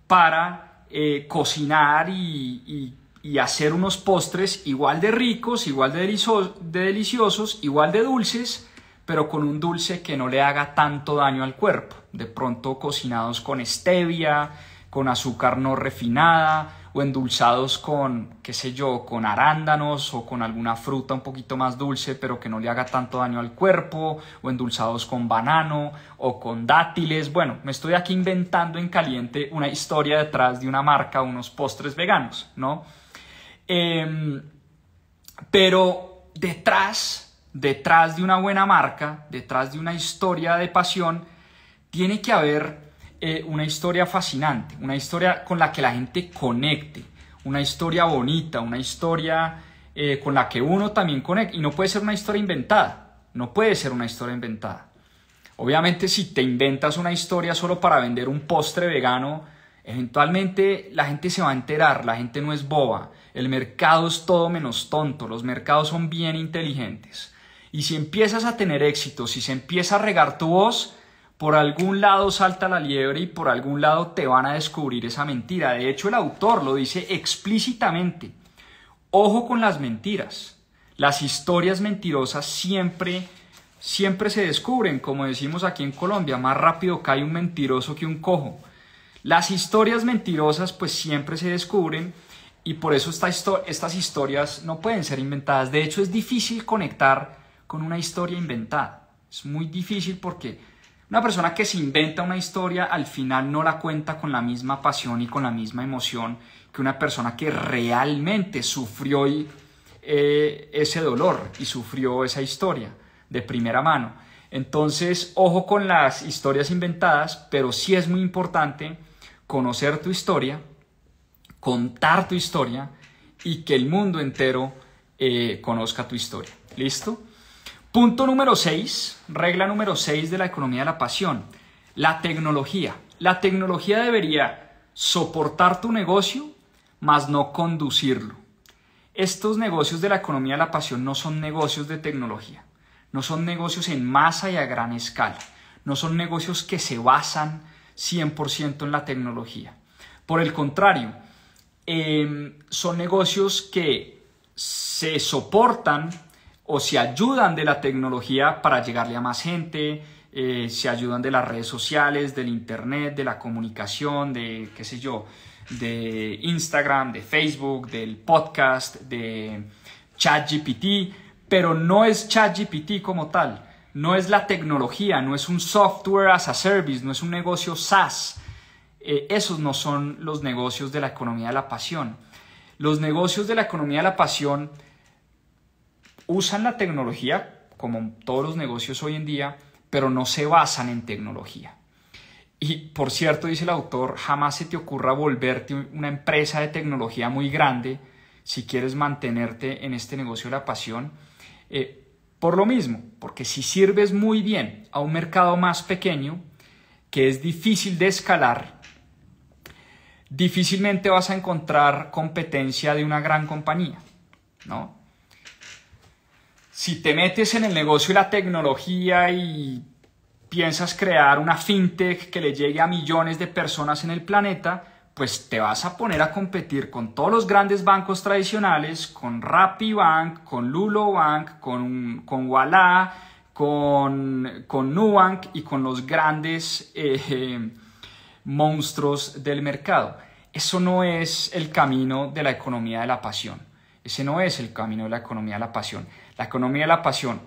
para cocinar y hacer unos postres igual de ricos, igual de deliciosos, igual de dulces, pero con un dulce que no le haga tanto daño al cuerpo. De pronto cocinados con stevia, con azúcar no refinada o endulzados con, qué sé yo, con arándanos o con alguna fruta un poquito más dulce pero que no le haga tanto daño al cuerpo, o endulzados con banano o con dátiles. Bueno, me estoy aquí inventando en caliente una historia detrás de una marca, unos postres veganos, ¿no? Pero detrás de una buena marca, detrás de una historia de pasión, tiene que haber una historia fascinante, una historia con la que la gente conecte, una historia bonita, una historia con la que uno también conecte. Y no puede ser una historia inventada, no puede ser una historia inventada. Obviamente, si te inventas una historia solo para vender un postre vegano, eventualmente la gente se va a enterar, la gente no es boba. El mercado es todo menos tonto, los mercados son bien inteligentes. Y si empiezas a tener éxito, si se empieza a regar tu voz, por algún lado salta la liebre y por algún lado te van a descubrir esa mentira. De hecho, el autor lo dice explícitamente. Ojo con las mentiras. Las historias mentirosas siempre se descubren, como decimos aquí en Colombia, más rápido cae un mentiroso que un cojo. Las historias mentirosas pues siempre se descubren y por eso estas historias no pueden ser inventadas. De hecho, es difícil conectar con una historia inventada. Es muy difícil porque una persona que se inventa una historia al final no la cuenta con la misma pasión y con la misma emoción que una persona que realmente sufrió ese dolor y sufrió esa historia de primera mano. Entonces, ojo con las historias inventadas, pero sí es muy importante conocer tu historia, contar tu historia y que el mundo entero conozca tu historia. ¿Listo? Punto número 6, regla número 6 de la economía de la pasión, la tecnología. La tecnología debería soportar tu negocio, mas no conducirlo. Estos negocios de la economía de la pasión no son negocios de tecnología, no son negocios en masa y a gran escala, no son negocios que se basan 100% en la tecnología. Por el contrario, son negocios que se soportan o se ayudan de la tecnología para llegarle a más gente, se ayudan de las redes sociales, del internet, de la comunicación, de qué sé yo, de Instagram, de Facebook, del podcast, de ChatGPT, pero no es ChatGPT como tal, no es la tecnología, no es un software as a service, no es un negocio SaaS. Esos no son los negocios de la economía de la pasión. Los negocios de la economía de la pasión usan la tecnología, como todos los negocios hoy en día, pero no se basan en tecnología. Y por cierto, dice el autor, jamás se te ocurra volverte una empresa de tecnología muy grande si quieres mantenerte en este negocio de la pasión. Por lo mismo, porque si sirves muy bien a un mercado más pequeño, que es difícil de escalar, difícilmente vas a encontrar competencia de una gran compañía, ¿no? Si te metes en el negocio de la tecnología y piensas crear una fintech que le llegue a millones de personas en el planeta, pues te vas a poner a competir con todos los grandes bancos tradicionales, con Rapibank, con Lulo Bank, con Ualá, con Nubank y con los grandes monstruos del mercado. Eso no es el camino de la economía de la pasión. Ese no es el camino de la economía de la pasión. La economía de la pasión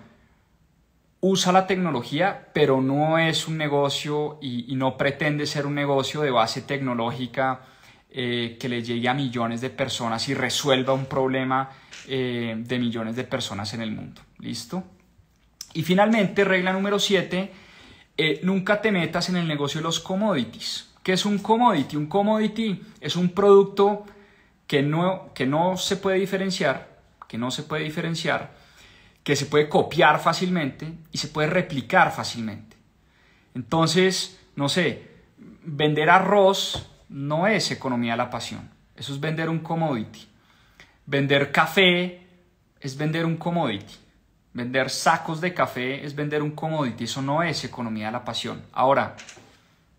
usa la tecnología, pero no es un negocio y no pretende ser un negocio de base tecnológica que le llegue a millones de personas y resuelva un problema de millones de personas en el mundo. ¿Listo? Y finalmente, regla número 7, nunca te metas en el negocio de los commodities. ¿Qué es un commodity? Un commodity es un producto que no se puede diferenciar, que se puede copiar fácilmente y se puede replicar fácilmente. Entonces, no sé, vender arroz no es economía de la pasión. Eso es vender un commodity. Vender café es vender un commodity. Vender sacos de café es vender un commodity. Eso no es economía de la pasión. Ahora,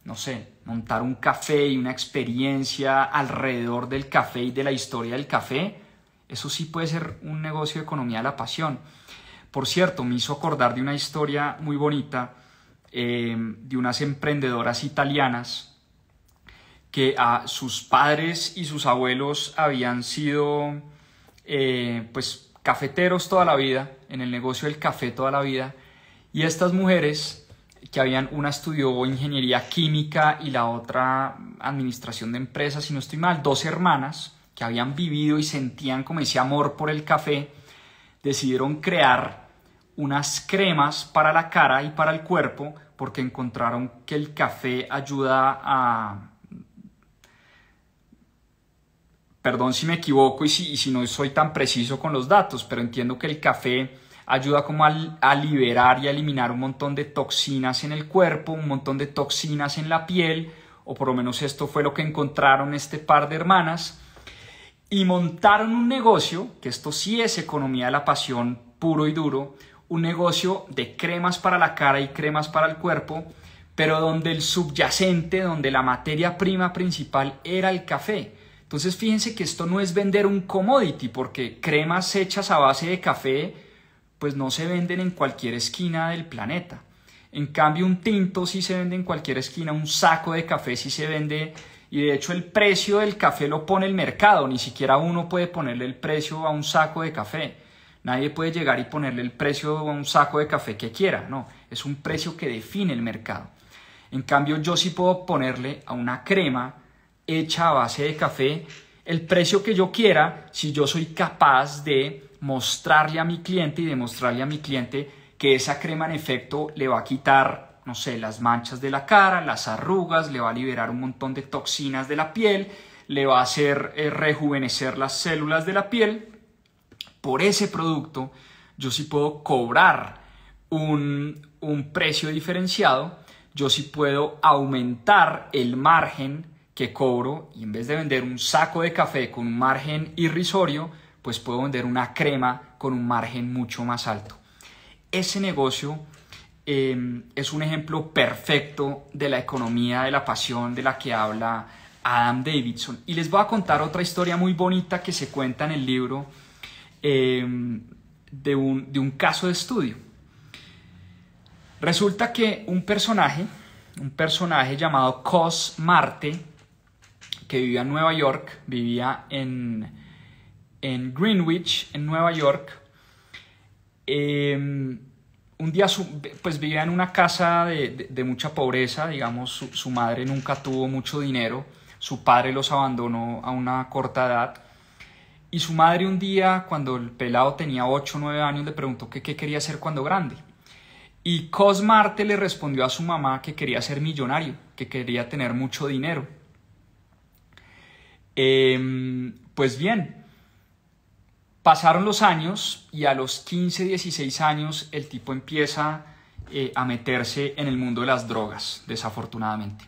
no sé, montar un café y una experiencia alrededor del café y de la historia del café, eso sí puede ser un negocio de economía de la pasión. Por cierto, me hizo acordar de una historia muy bonita de unas emprendedoras italianas que sus padres y sus abuelos habían sido pues cafeteros toda la vida, en el negocio del café toda la vida, y estas mujeres una estudió ingeniería química y la otra administración de empresas, si no estoy mal, dos hermanas que habían vivido y sentían como ese amor por el café, decidieron crear unas cremas para la cara y para el cuerpo porque encontraron que el café ayuda a... Perdón si me equivoco y si no soy tan preciso con los datos, pero entiendo que el café ayuda como a liberar y a eliminar un montón de toxinas en el cuerpo, un montón de toxinas en la piel, o por lo menos esto fue lo que encontraron este par de hermanas, y montaron un negocio, que esto sí es economía de la pasión puro y duro, un negocio de cremas para la cara y cremas para el cuerpo, pero donde el subyacente, donde la materia prima principal era el café. Entonces fíjense que esto no es vender un commodity, porque cremas hechas a base de café pues no se venden en cualquier esquina del planeta. En cambio un tinto sí se vende en cualquier esquina, un saco de café sí se vende, y de hecho el precio del café lo pone el mercado, ni siquiera uno puede ponerle el precio a un saco de café. Nadie puede llegar y ponerle el precio a un saco de café que quiera, no, es un precio que define el mercado. En cambio yo sí puedo ponerle a una crema hecha a base de café el precio que yo quiera si yo soy capaz de mostrarle a mi cliente y demostrarle a mi cliente que esa crema en efecto le va a quitar, no sé, las manchas de la cara, las arrugas, le va a liberar un montón de toxinas de la piel, le va a hacer rejuvenecer las células de la piel. Por ese producto yo sí puedo cobrar un precio diferenciado, yo sí puedo aumentar el margen que cobro, y en vez de vender un saco de café con un margen irrisorio, pues puedo vender una crema con un margen mucho más alto. Ese negocio es un ejemplo perfecto de la economía de la pasión de la que habla Adam Davidson. Y les voy a contar otra historia muy bonita que se cuenta en el libro de un caso de estudio. Resulta que un personaje llamado Cos Marte, que vivía en Nueva York, vivía en Greenwich, en Nueva York. Un día pues vivía en una casa de mucha pobreza, digamos, su madre nunca tuvo mucho dinero, su padre los abandonó a una corta edad, y su madre un día, cuando el pelado tenía 8 o 9 años, le preguntó qué quería hacer cuando grande. Y Cos Marte le respondió a su mamá que quería ser millonario, que quería tener mucho dinero. Pues bien, pasaron los años y a los 15, 16 años el tipo empieza a meterse en el mundo de las drogas, desafortunadamente.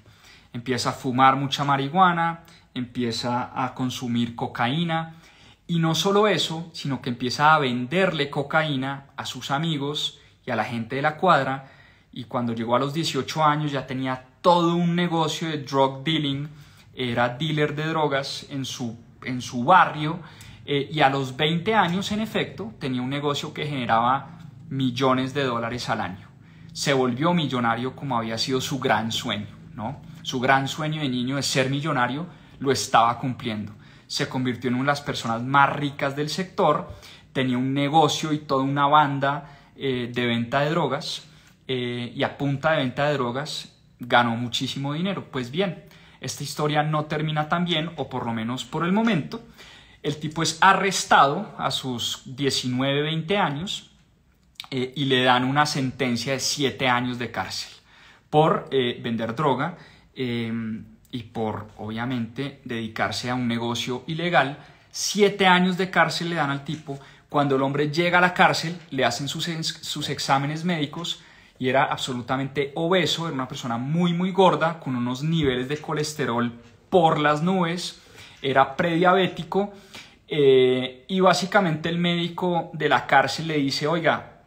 Empieza a fumar mucha marihuana, empieza a consumir cocaína, y no solo eso, sino que empieza a venderle cocaína a sus amigos y a la gente de la cuadra, y cuando llegó a los 18 años ya tenía todo un negocio de drug dealing, era dealer de drogas en su barrio, y a los 20 años, en efecto, tenía un negocio que generaba millones de dólares al año. Se volvió millonario como había sido su gran sueño, ¿no? Su gran sueño de niño de ser millonario lo estaba cumpliendo. Se convirtió en una de las personas más ricas del sector, tenía un negocio y toda una banda de venta de drogas, y a punta de venta de drogas ganó muchísimo dinero. Pues bien, esta historia no termina tan bien, o por lo menos por el momento. El tipo es arrestado a sus 19, 20 años y le dan una sentencia de 7 años de cárcel por vender droga y por, obviamente, dedicarse a un negocio ilegal. 7 años de cárcel le dan al tipo. Cuando el hombre llega a la cárcel, le hacen sus exámenes médicos y era absolutamente obeso, era una persona muy, muy gorda, con unos niveles de colesterol por las nubes, era prediabético, y básicamente el médico de la cárcel le dice: oiga,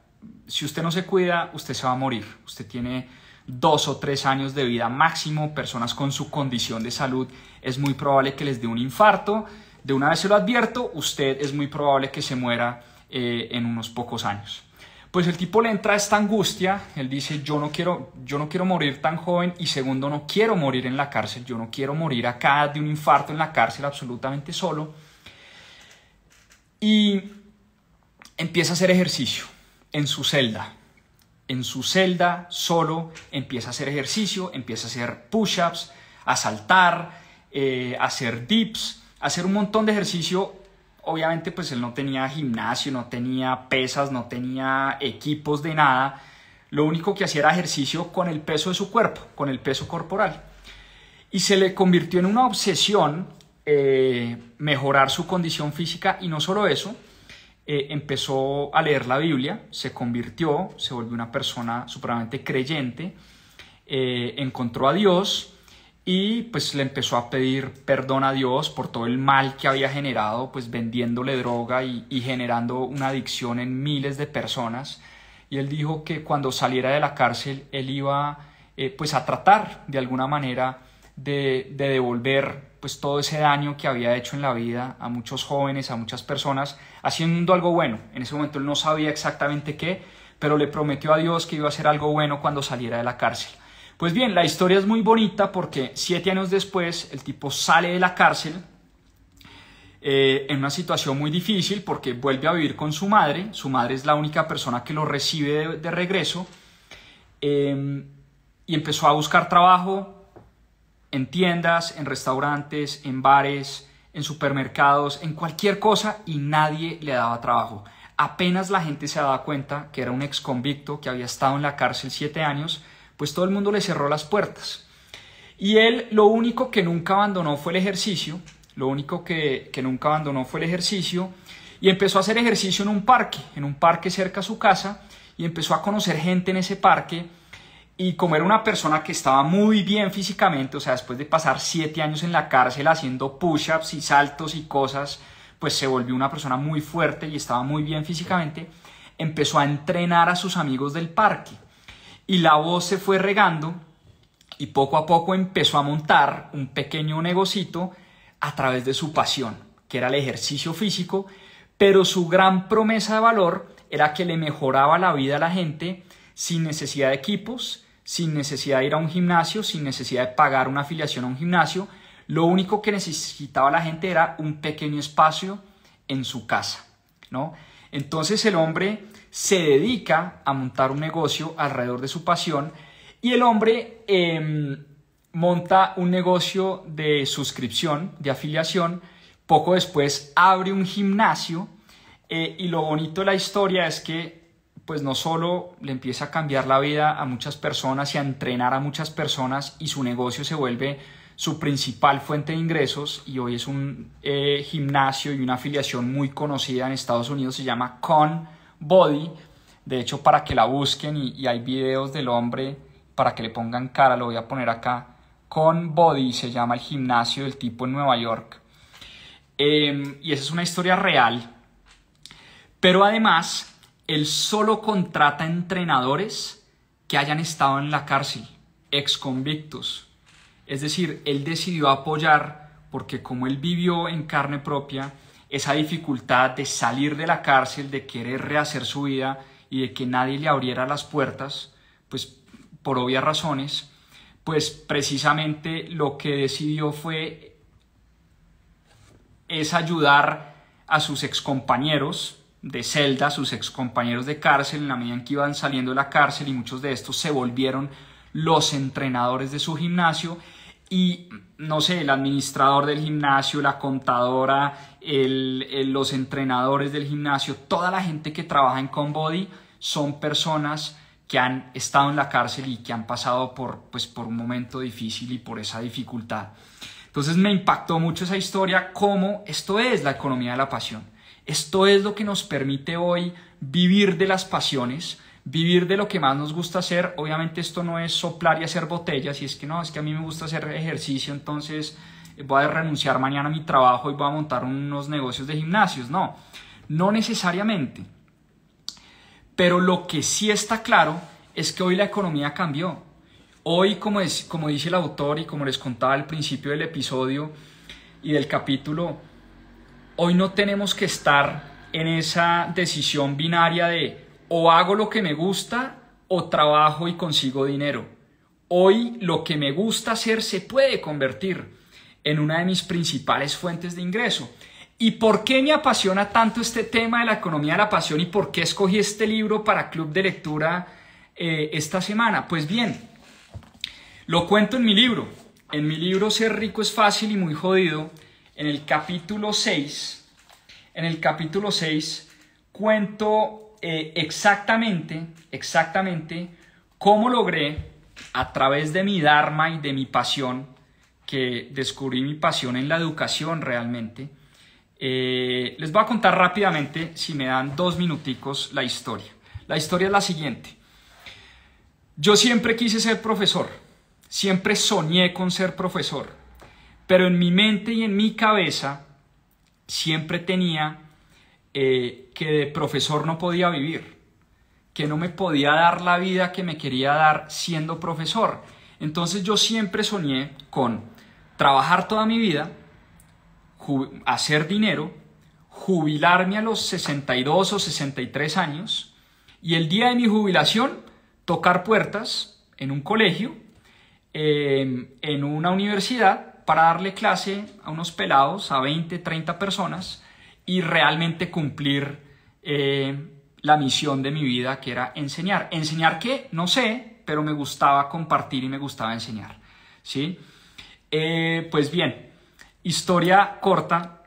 si usted no se cuida, usted se va a morir, usted tiene 2 o 3 años de vida máximo, personas con su condición de salud es muy probable que les dé un infarto, de una vez se lo advierto, usted es muy probable que se muera en unos pocos años. Pues el tipo le entra esta angustia, él dice, yo no quiero morir tan joven, y segundo, no quiero morir en la cárcel, yo no quiero morir acá de un infarto en la cárcel absolutamente solo. Y empieza a hacer ejercicio en su celda. En su celda, solo, empieza a hacer ejercicio, empieza a hacer push-ups, a saltar, a hacer dips, a hacer un montón de ejercicio. Obviamente pues él no tenía gimnasio, no tenía pesas, no tenía equipos de nada. Lo único que hacía era ejercicio con el peso de su cuerpo, con el peso corporal. Y se le convirtió en una obsesión mejorar su condición física, y no solo eso, empezó a leer la Biblia, se volvió una persona supremamente creyente, encontró a Dios. Y pues le empezó a pedir perdón a Dios por todo el mal que había generado, pues vendiéndole droga y generando una adicción en miles de personas. Y él dijo que cuando saliera de la cárcel él iba pues a tratar de alguna manera de devolver pues todo ese daño que había hecho en la vida a muchos jóvenes, a muchas personas, haciendo algo bueno. En ese momento él no sabía exactamente qué, pero le prometió a Dios que iba a hacer algo bueno cuando saliera de la cárcel. Pues bien, la historia es muy bonita porque 7 años después el tipo sale de la cárcel en una situación muy difícil, porque vuelve a vivir con su madre. Su madre es la única persona que lo recibe de regreso, y empezó a buscar trabajo en tiendas, en restaurantes, en bares, en supermercados, en cualquier cosa, y nadie le daba trabajo. Apenas la gente se daba cuenta que era un ex convicto que había estado en la cárcel 7 años, pues todo el mundo le cerró las puertas. Y él lo único que nunca abandonó fue el ejercicio, y empezó a hacer ejercicio en un parque cerca a su casa, y empezó a conocer gente en ese parque. Y como era una persona que estaba muy bien físicamente, o sea, después de pasar 7 años en la cárcel haciendo push-ups y saltos y cosas, pues se volvió una persona muy fuerte y estaba muy bien físicamente, empezó a entrenar a sus amigos del parque. Y la voz se fue regando, y poco a poco empezó a montar un pequeño negocito a través de su pasión, que era el ejercicio físico, pero su gran promesa de valor era que le mejoraba la vida a la gente sin necesidad de equipos, sin necesidad de ir a un gimnasio, sin necesidad de pagar una afiliación a un gimnasio. Lo único que necesitaba la gente era un pequeño espacio en su casa, ¿no? Entonces el hombre se dedica a montar un negocio alrededor de su pasión, y el hombre monta un negocio de suscripción, de afiliación. Poco después abre un gimnasio, y lo bonito de la historia es que pues no solo le empieza a cambiar la vida a muchas personas y a entrenar a muchas personas, y su negocio se vuelve su principal fuente de ingresos, y hoy es un gimnasio y una afiliación muy conocida en Estados Unidos, se llama ConBody. De hecho, para que la busquen, y hay videos del hombre para que le pongan cara, lo voy a poner acá. ConBody se llama el gimnasio del tipo en Nueva York. Y esa es una historia real. Pero además, él solo contrata entrenadores que hayan estado en la cárcel, ex convictos. Es decir, él decidió apoyar, porque como él vivió en carne propia esa dificultad de salir de la cárcel, de querer rehacer su vida y de que nadie le abriera las puertas, pues por obvias razones, pues precisamente lo que decidió es ayudar a sus excompañeros de celda, a sus excompañeros de cárcel, en la medida en que iban saliendo de la cárcel, y muchos de estos se volvieron los entrenadores de su gimnasio. Y no sé, el administrador del gimnasio, la contadora, los entrenadores del gimnasio, toda la gente que trabaja en ConBody son personas que han estado en la cárcel y que han pasado por un momento difícil y por esa dificultad. Entonces me impactó mucho esa historia, cómo esto es la economía de la pasión. Esto es lo que nos permite hoy vivir de las pasiones, vivir de lo que más nos gusta hacer. Obviamente esto no es soplar y hacer botellas, y es que no, es que a mí me gusta hacer ejercicio, entonces voy a renunciar mañana a mi trabajo y voy a montar unos negocios de gimnasios. No, no necesariamente. Pero lo que sí está claro es que hoy la economía cambió. Hoy, como dice el autor y como les contaba al principio del episodio y del capítulo, hoy no tenemos que estar en esa decisión binaria de O hago lo que me gusta o trabajo y consigo dinero. Hoy lo que me gusta hacer se puede convertir en una de mis principales fuentes de ingreso. ¿Y por qué me apasiona tanto este tema de la economía de la pasión y por qué escogí este libro para Club de Lectura esta semana? Pues bien, lo cuento en mi libro. En mi libro Ser rico es fácil y muy jodido, en el capítulo 6, cuento exactamente cómo logré, a través de mi dharma y de mi pasión, que descubrí mi pasión en la educación realmente. Les voy a contar rápidamente, si me dan 2 minuticos, la historia. La historia es la siguiente. Yo siempre quise ser profesor, siempre soñé con ser profesor, pero en mi mente y en mi cabeza siempre tenía que de profesor no podía vivir, que no me podía dar la vida que me quería dar siendo profesor. Entonces yo siempre soñé con trabajar toda mi vida, hacer dinero, jubilarme a los 62 o 63 años y el día de mi jubilación tocar puertas en un colegio, en una universidad, para darle clase a unos pelados, a 20, 30 personas y realmente cumplir la misión de mi vida, que era enseñar. ¿Enseñar qué? No sé, pero me gustaba compartir y me gustaba enseñar, ¿sí? Pues bien, historia corta,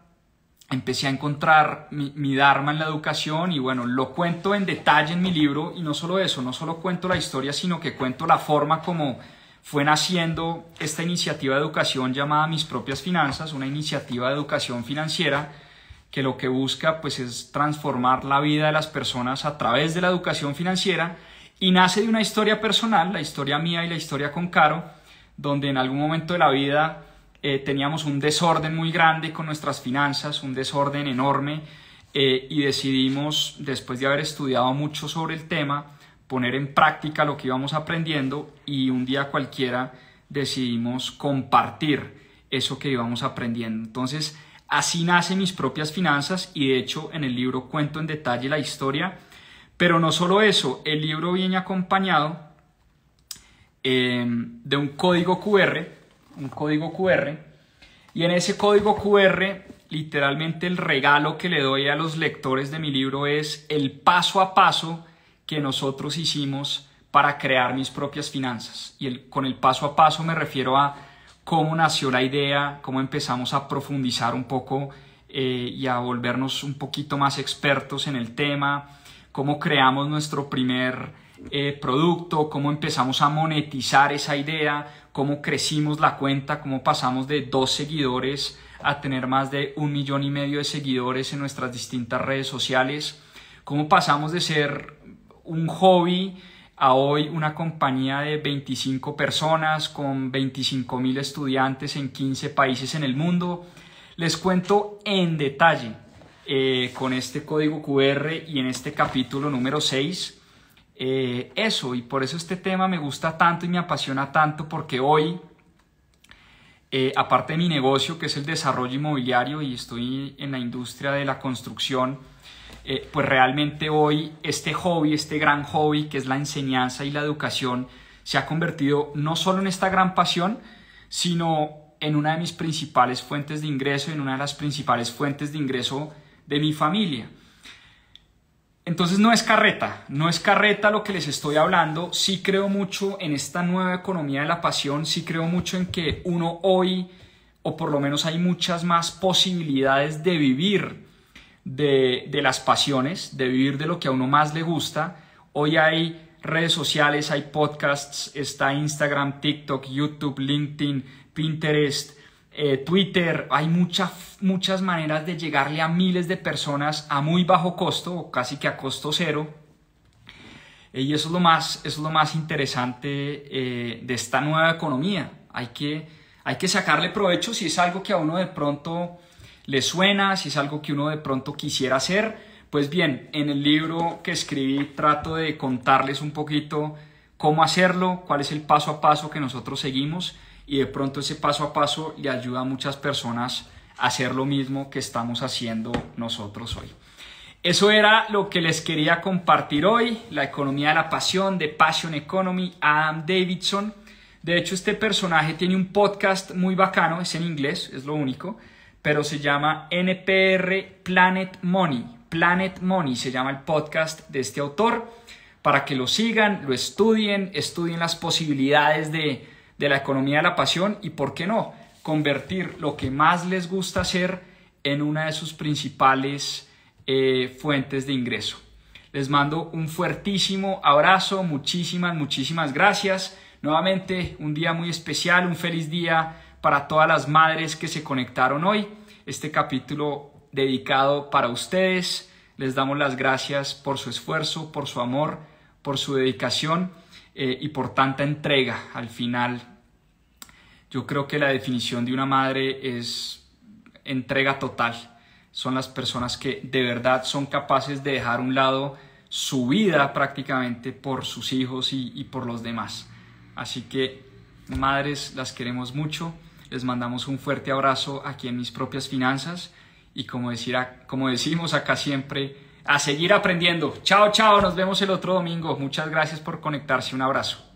empecé a encontrar mi dharma en la educación y bueno, lo cuento en detalle en mi libro. Y no solo eso, no solo cuento la historia, sino que cuento la forma como fue naciendo esta iniciativa de educación llamada Mis Propias Finanzas, una iniciativa de educación financiera que lo que busca pues es transformar la vida de las personas a través de la educación financiera, y nace de una historia personal, la historia mía y la historia con Caro, donde en algún momento de la vida teníamos un desorden muy grande con nuestras finanzas, un desorden enorme, y decidimos, después de haber estudiado mucho sobre el tema, poner en práctica lo que íbamos aprendiendo, y un día cualquiera decidimos compartir eso que íbamos aprendiendo. Entonces, así nacen Mis Propias Finanzas, y de hecho en el libro cuento en detalle la historia. Pero no solo eso, el libro viene acompañado de un código QR, y en ese código QR, literalmente el regalo que le doy a los lectores de mi libro es el paso a paso que nosotros hicimos para crear Mis Propias Finanzas. Y con el paso a paso me refiero a cómo nació la idea, cómo empezamos a profundizar un poco y a volvernos un poquito más expertos en el tema, cómo creamos nuestro primer producto, cómo empezamos a monetizar esa idea, cómo crecimos la cuenta, cómo pasamos de 2 seguidores a tener más de 1,5 millones de seguidores en nuestras distintas redes sociales, cómo pasamos de ser un hobby a hoy una compañía de 25 personas con 25,000 estudiantes en 15 países en el mundo. Les cuento en detalle con este código QR y en este capítulo número 6 eso, y por eso este tema me gusta tanto y me apasiona tanto, porque hoy, aparte de mi negocio, que es el desarrollo inmobiliario, y estoy en la industria de la construcción, pues realmente hoy este hobby, este gran hobby que es la enseñanza y la educación, se ha convertido no solo en esta gran pasión, sino en una de mis principales fuentes de ingreso, en una de las principales fuentes de ingreso de mi familia. Entonces no es carreta lo que les estoy hablando. Sí creo mucho en esta nueva economía de la pasión, sí creo mucho en que uno hoy, o por lo menos hay muchas más posibilidades de vivir de las pasiones, de vivir de lo que a uno más le gusta. Hoy hay redes sociales, hay podcasts, está Instagram, TikTok, YouTube, LinkedIn, Pinterest, Twitter. Hay muchas maneras de llegarle a miles de personas a muy bajo costo, o casi que a costo cero. Y eso es lo más interesante de esta nueva economía. Hay que sacarle provecho si es algo que a uno de pronto le suena, si es algo que uno de pronto quisiera hacer. Pues bien, en el libro que escribí trato de contarles un poquito cómo hacerlo, cuál es el paso a paso que nosotros seguimos, y de pronto ese paso a paso le ayuda a muchas personas a hacer lo mismo que estamos haciendo nosotros hoy. Eso era lo que les quería compartir hoy, la economía de la pasión, de Passion Economy, Adam Davidson. De hecho, este personaje tiene un podcast muy bacano, es en inglés, es lo único, pero se llama NPR Planet Money. Planet Money se llama el podcast de este autor, para que lo sigan, lo estudien las posibilidades de la economía de la pasión y, ¿por qué no?, convertir lo que más les gusta hacer en una de sus principales fuentes de ingreso. Les mando un fuertísimo abrazo, muchísimas gracias. Nuevamente un día muy especial, un feliz día para todas las madres que se conectaron hoy. Este capítulo dedicado para ustedes. Les damos las gracias por su esfuerzo, por su amor, por su dedicación y por tanta entrega. Al final, yo creo que la definición de una madre es entrega total. Son las personas que de verdad son capaces de dejar a un lado su vida prácticamente por sus hijos y por los demás. Así que, madres, las queremos mucho. Les mandamos un fuerte abrazo aquí en Mis Propias Finanzas. Y como decimos acá siempre, a seguir aprendiendo. Chao, nos vemos el otro domingo. Muchas gracias por conectarse. Un abrazo.